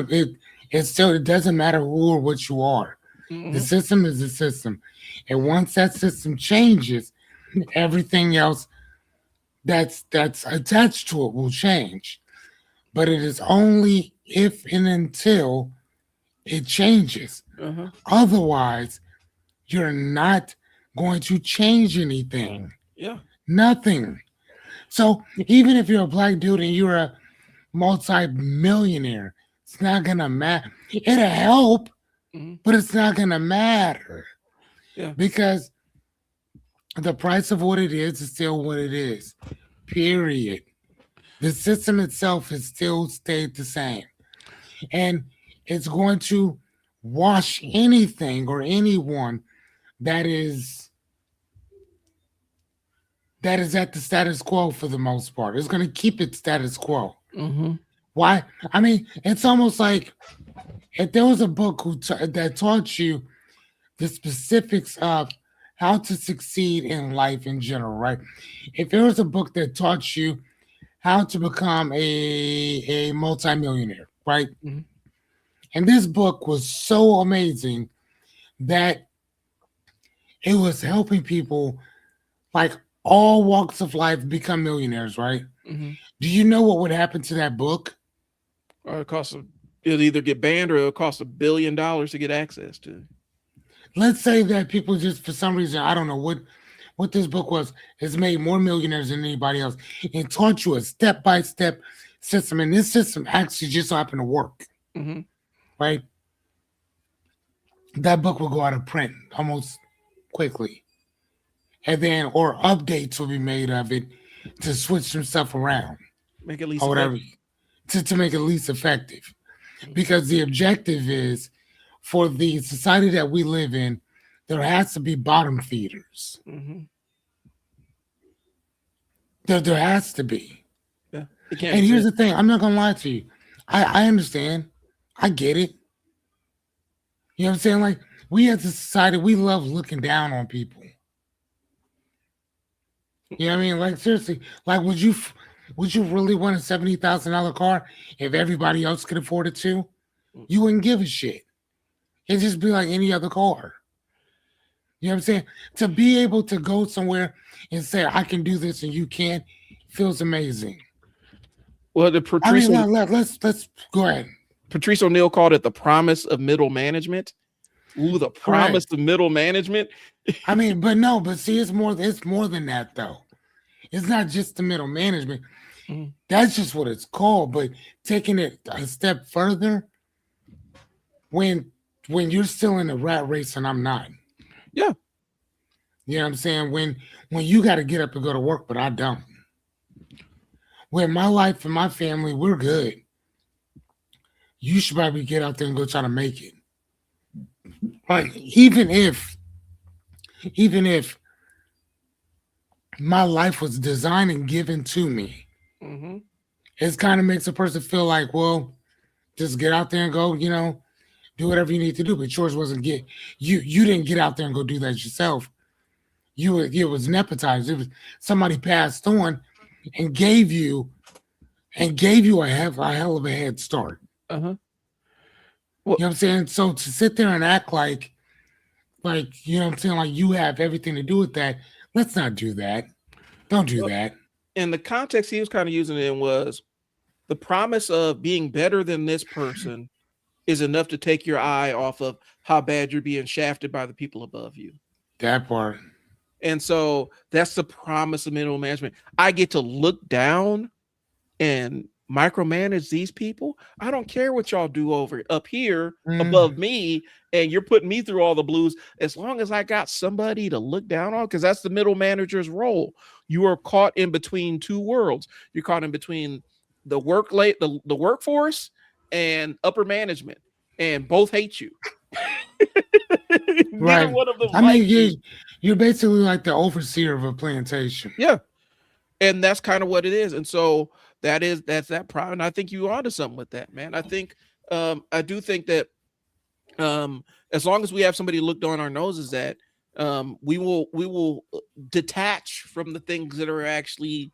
it doesn't matter who or what you are. The Mm-hmm. system is the system. And once that system changes, everything else that's attached to it will change. But it is only if and until it changes. Uh-huh. Otherwise, you're not going to change anything. Yeah. Nothing. So even if you're a black dude and you're a multi-millionaire, it's not gonna matter. It'll help, Mm-hmm. but it's not gonna matter Yeah. because the price of what it is still what it is. Period. The system itself has still stayed the same. And it's going to wash anything or anyone that is that is at the status quo for the most part. It's going to keep it status quo. Mhm. Why? I mean, it's almost like if there was a book that taught you the specifics of how to succeed in life in general, right? If there was a book that taught you how to become a multimillionaire, right? Mhm. And this book was so amazing that it was helping people like all walks of life become millionaires, right? Mhm. Do you know what would happen to that book? Or it costs a it'll either get banned or it'll cost $1 billion to get access to. Let's say that people just for some reason, I don't know what this book was, has made more millionaires than anybody else. It taught you a step-by-step system, and this system actually just so happened to work, Mhm. right? That book will go out of print almost quickly. And then or updates will be made of it to switch some stuff around Make it least or whatever effective. to make it least effective. Mhm. Because the objective is for the society that we live in, there has to be bottom feeders. Mhm. There has to be. Yeah. It can't And here's exist. the thing, I'm not gonna lie to you. I understand. I get it. You know what I'm saying? Like we as a society, we love looking down on people. You know what I mean? Like seriously, like would you really want a $70,000 car if everybody else could afford it too? Mm. You wouldn't give a shit. It'd just be like any other car. You know what I'm saying? To be able to go somewhere and say I can do this and you can't feels amazing. Well, the I mean, let's go ahead. Patrice O'Neill called it the promise of middle management. Ooh, the promise Correct. of middle management. I mean, but no, but see, it's more than that though. It's not just the middle management. Mhm. That's just what it's called. But taking it a step further, when when you're still in a rat race and I'm not, Yeah. you know what I'm saying? When you got to get up and go to work, but I don't. When my life and my family, we're good. You should probably get out there and go try to make it. Like even if my life was designed and given to me, Mhm. it kind of makes a person feel like, well, just get out there and go, do whatever you need to do. But yours wasn't get you didn't get out there and go do that yourself. It was nepotized. It was somebody passed on and gave you a hell of a head start. Uh-huh. Well, You know what I'm saying? So to sit there and act like you know what I'm saying, like you have everything to do with that, let's not do that. Don't do well, that. and the context he was kind of using it in was the promise of being better than this person is enough to take your eye off of how bad you're being shafted by the people above you. That part. And so that's the promise of middle management. I get to look down and micromanage these people. I don't care what y'all do over up here Mm, above me, and you're putting me through all the blues. As long as I got somebody to look down on, because that's the middle manager's role. You are caught in between two worlds. You're caught in between the workforce and upper management, and both hate you. Neither right. one of them I like mean, you. you're basically like the overseer of a plantation. Yeah, and that's kind of what it is. And so that's that problem. And I think you onto something with that, man. I do think that as long as we have somebody looked on our noses that we will detach from the things that are actually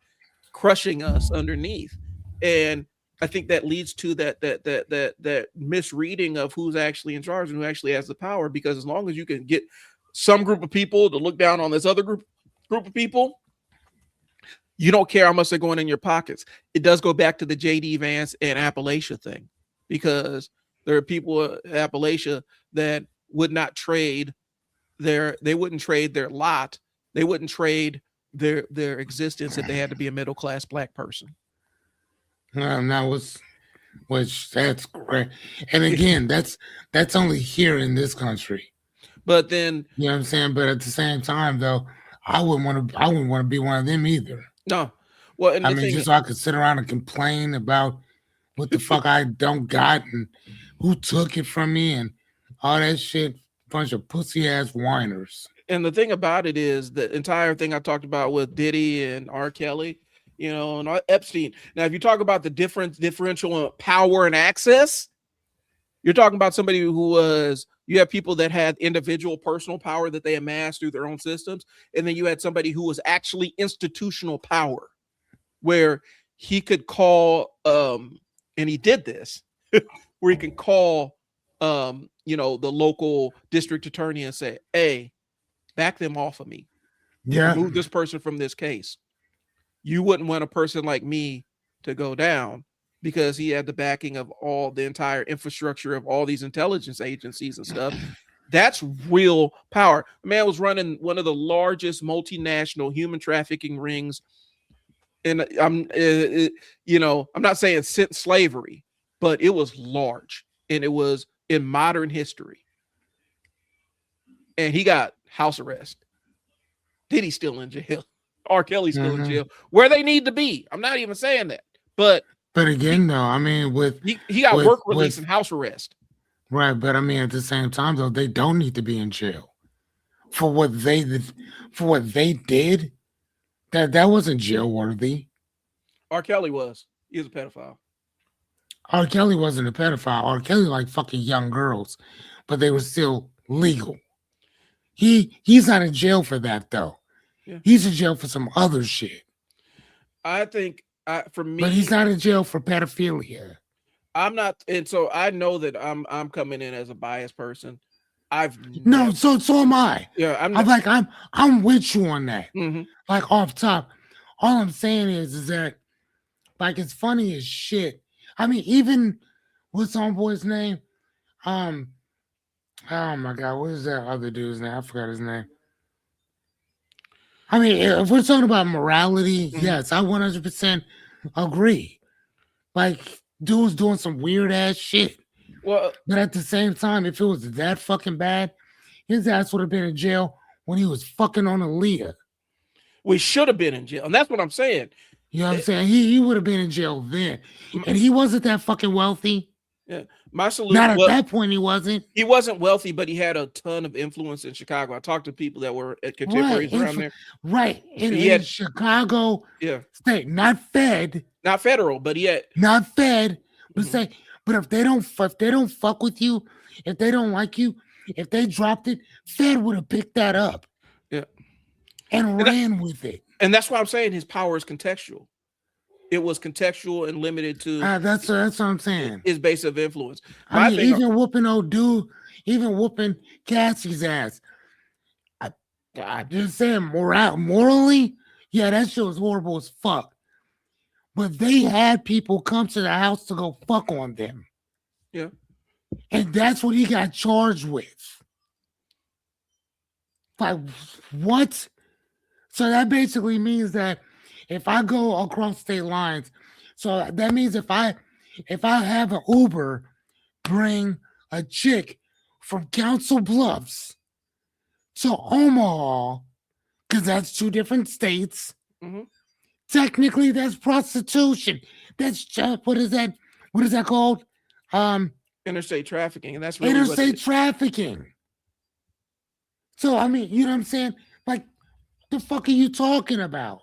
crushing us underneath. And I think that leads to that misreading of who's actually in charge and who actually has the power, because as long as you can get some group of people to look down on this other group of people, you don't care how much they're going in your pockets. It does go back to the JD Vance and Appalachia thing, because there are people in Appalachia that would not trade they wouldn't trade their lot, they wouldn't trade their existence if they had to be a middle class black person. Now which that's great. And again, that's only here in this country. But then You know what I'm saying? But at the same time, though, I wouldn't want to be one of them either. no, well, and I the mean, thing, just so I could sit around and complain about what the fuck I don't got and who took it from me and All that shit, bunch of pussy ass whiners. And the thing about it is the entire thing I talked about with Diddy and R. Kelly, and Epstein. Now, if you talk about the differential power and access, you're talking about somebody who was. You have people that had individual personal power that they amassed through their own systems, and then you had somebody who was actually institutional power, where he could call, and he did this, where he can call, the local district attorney and say, "Hey, back them off of me. Yeah, Remove this person from this case." You wouldn't want a person like me to go down because he had the backing of all the entire infrastructure of all these intelligence agencies and stuff. That's real power. The man was running one of the largest multinational human trafficking rings. And I'm not saying since slavery, but it was large and it was in modern history. And he got house arrest. Diddy's still in jail. R. Kelly's still in jail, where they need to be. I'm not even saying that, but again, though, I mean, he got work release with and house arrest. right, but I mean, at the same time, though, they don't need to be in jail for what they did. That wasn't jail worthy. R. Kelly was. He was a pedophile. R. Kelly wasn't a pedophile. R. Kelly like fucking young girls, but they were still legal. He's not in jail for that though. Yeah. He's in jail for some other shit. I think for me, but he's not in jail for pedophilia. I'm not, and so I know that I'm coming in as a biased person. No, so am I. Yeah, I'm with you on that. Mm-hmm. Like off top, all I'm saying is that like it's funny as shit. I mean, even what's homeboy's name? Oh my god, what is that other dude's name? I forgot his name. I mean, if we're talking about morality, yes, I 100% agree. Like, dude's doing some weird ass shit. Well, but at the same time, if it was that fucking bad, his ass would have been in jail when he was fucking on Aaliyah. We should have been in jail, and that's what I'm saying. You know what I'm saying? He would have been in jail then, and he wasn't that fucking wealthy. Yeah, my solution. Not at that point, he wasn't. He wasn't wealthy, but he had a ton of influence in Chicago. I talked to people that were at contemporaries around there. Right, in Chicago, state, not fed, not federal, but he had not fed. But say, but if they don't fuck with you, if they don't like you, if they dropped it, Fed would have picked that up, and ran with it. And that's why I'm saying his power is contextual. It was contextual and limited to that's what I'm saying. His base of influence. I mean, even whooping old dude, even whooping Cassie's ass. I just saying, morally, yeah, that shit was horrible as fuck. But they had people come to the house to go fuck on them. Yeah. And that's what he got charged with. Like, what? So that basically means that if I go across state lines, so that means if I have an Uber bring a chick from Council Bluffs to Omaha, because that's two different states, technically that's prostitution. That's what is that? What is that called? Interstate trafficking, and that's really interstate trafficking. So I mean, you know what I'm saying? Like, the fuck are you talking about?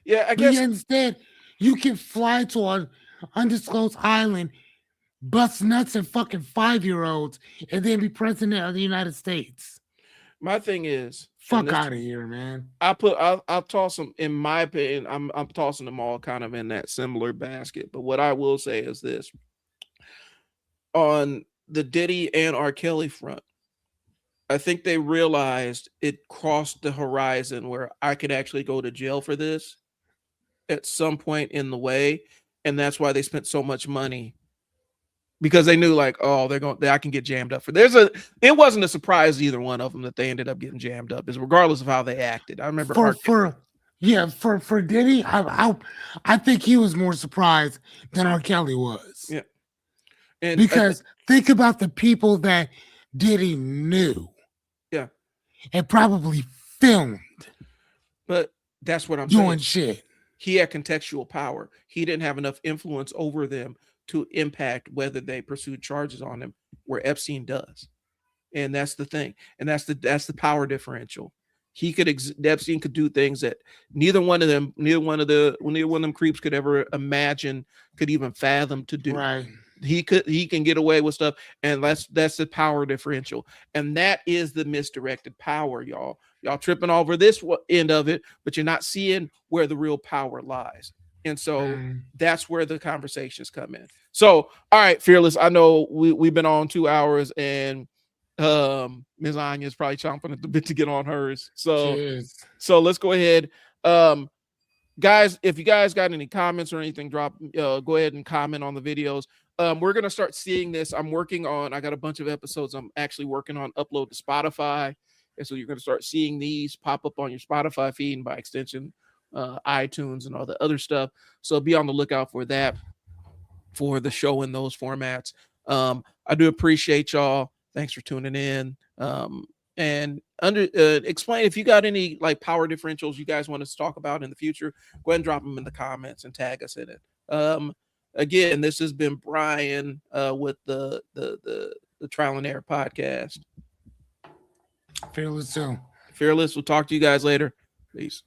Yeah, I guess. But instead, you can fly to an undisclosed island, bust nuts and fucking 5-year-olds, and then be president of the United States. My thing is, fuck out of here, man. I'll toss them. In my opinion, I'm tossing them all kind of in that similar basket. But what I will say is this: on the Diddy and R. Kelly front, I think they realized it crossed the horizon where I could actually go to jail for this at some point in the way, and that's why they spent so much money, because they knew, like, oh, I can get jammed up for. It wasn't a surprise to either one of them that they ended up getting jammed up, is regardless of how they acted. I remember for Diddy, I think he was more surprised than R. Kelly was. Yeah, and because think about the people that Diddy knew. Yeah, and probably filmed. But that's what I'm doing saying. Shit. He had contextual power. He didn't have enough influence over them to impact whether they pursued charges on him. where Epstein does. And that's the thing. And that's the power differential. Epstein could do things that neither one of them creeps could ever imagine, could even fathom to do. Right. He can get away with stuff, and that's the power differential, and that is the misdirected power, y'all tripping over this end of it, but you're not seeing where the real power lies. And so Mm, that's where the conversations come in. So all right, Fearless, I know we've been on 2 hours, and Ms. Anya is probably chomping at the bit to get on hers, cheers. so let's go ahead. um Guys, if you guys got any comments or anything, drop go ahead and comment on the videos. We're gonna start seeing this. I got a bunch of episodes I'm actually working on upload to Spotify, and so you're gonna start seeing these pop up on your Spotify feed, and by extension iTunes and all the other stuff. So be on the lookout for that, for the show in those formats. I do appreciate y'all. Thanks for tuning in. And explain if you got any like power differentials you guys want us to talk about in the future. Go ahead and drop them in the comments and tag us in it. Again, this has been Brian with the Trial and Error podcast. Fearless too. Fearless. We'll talk to you guys later. Peace.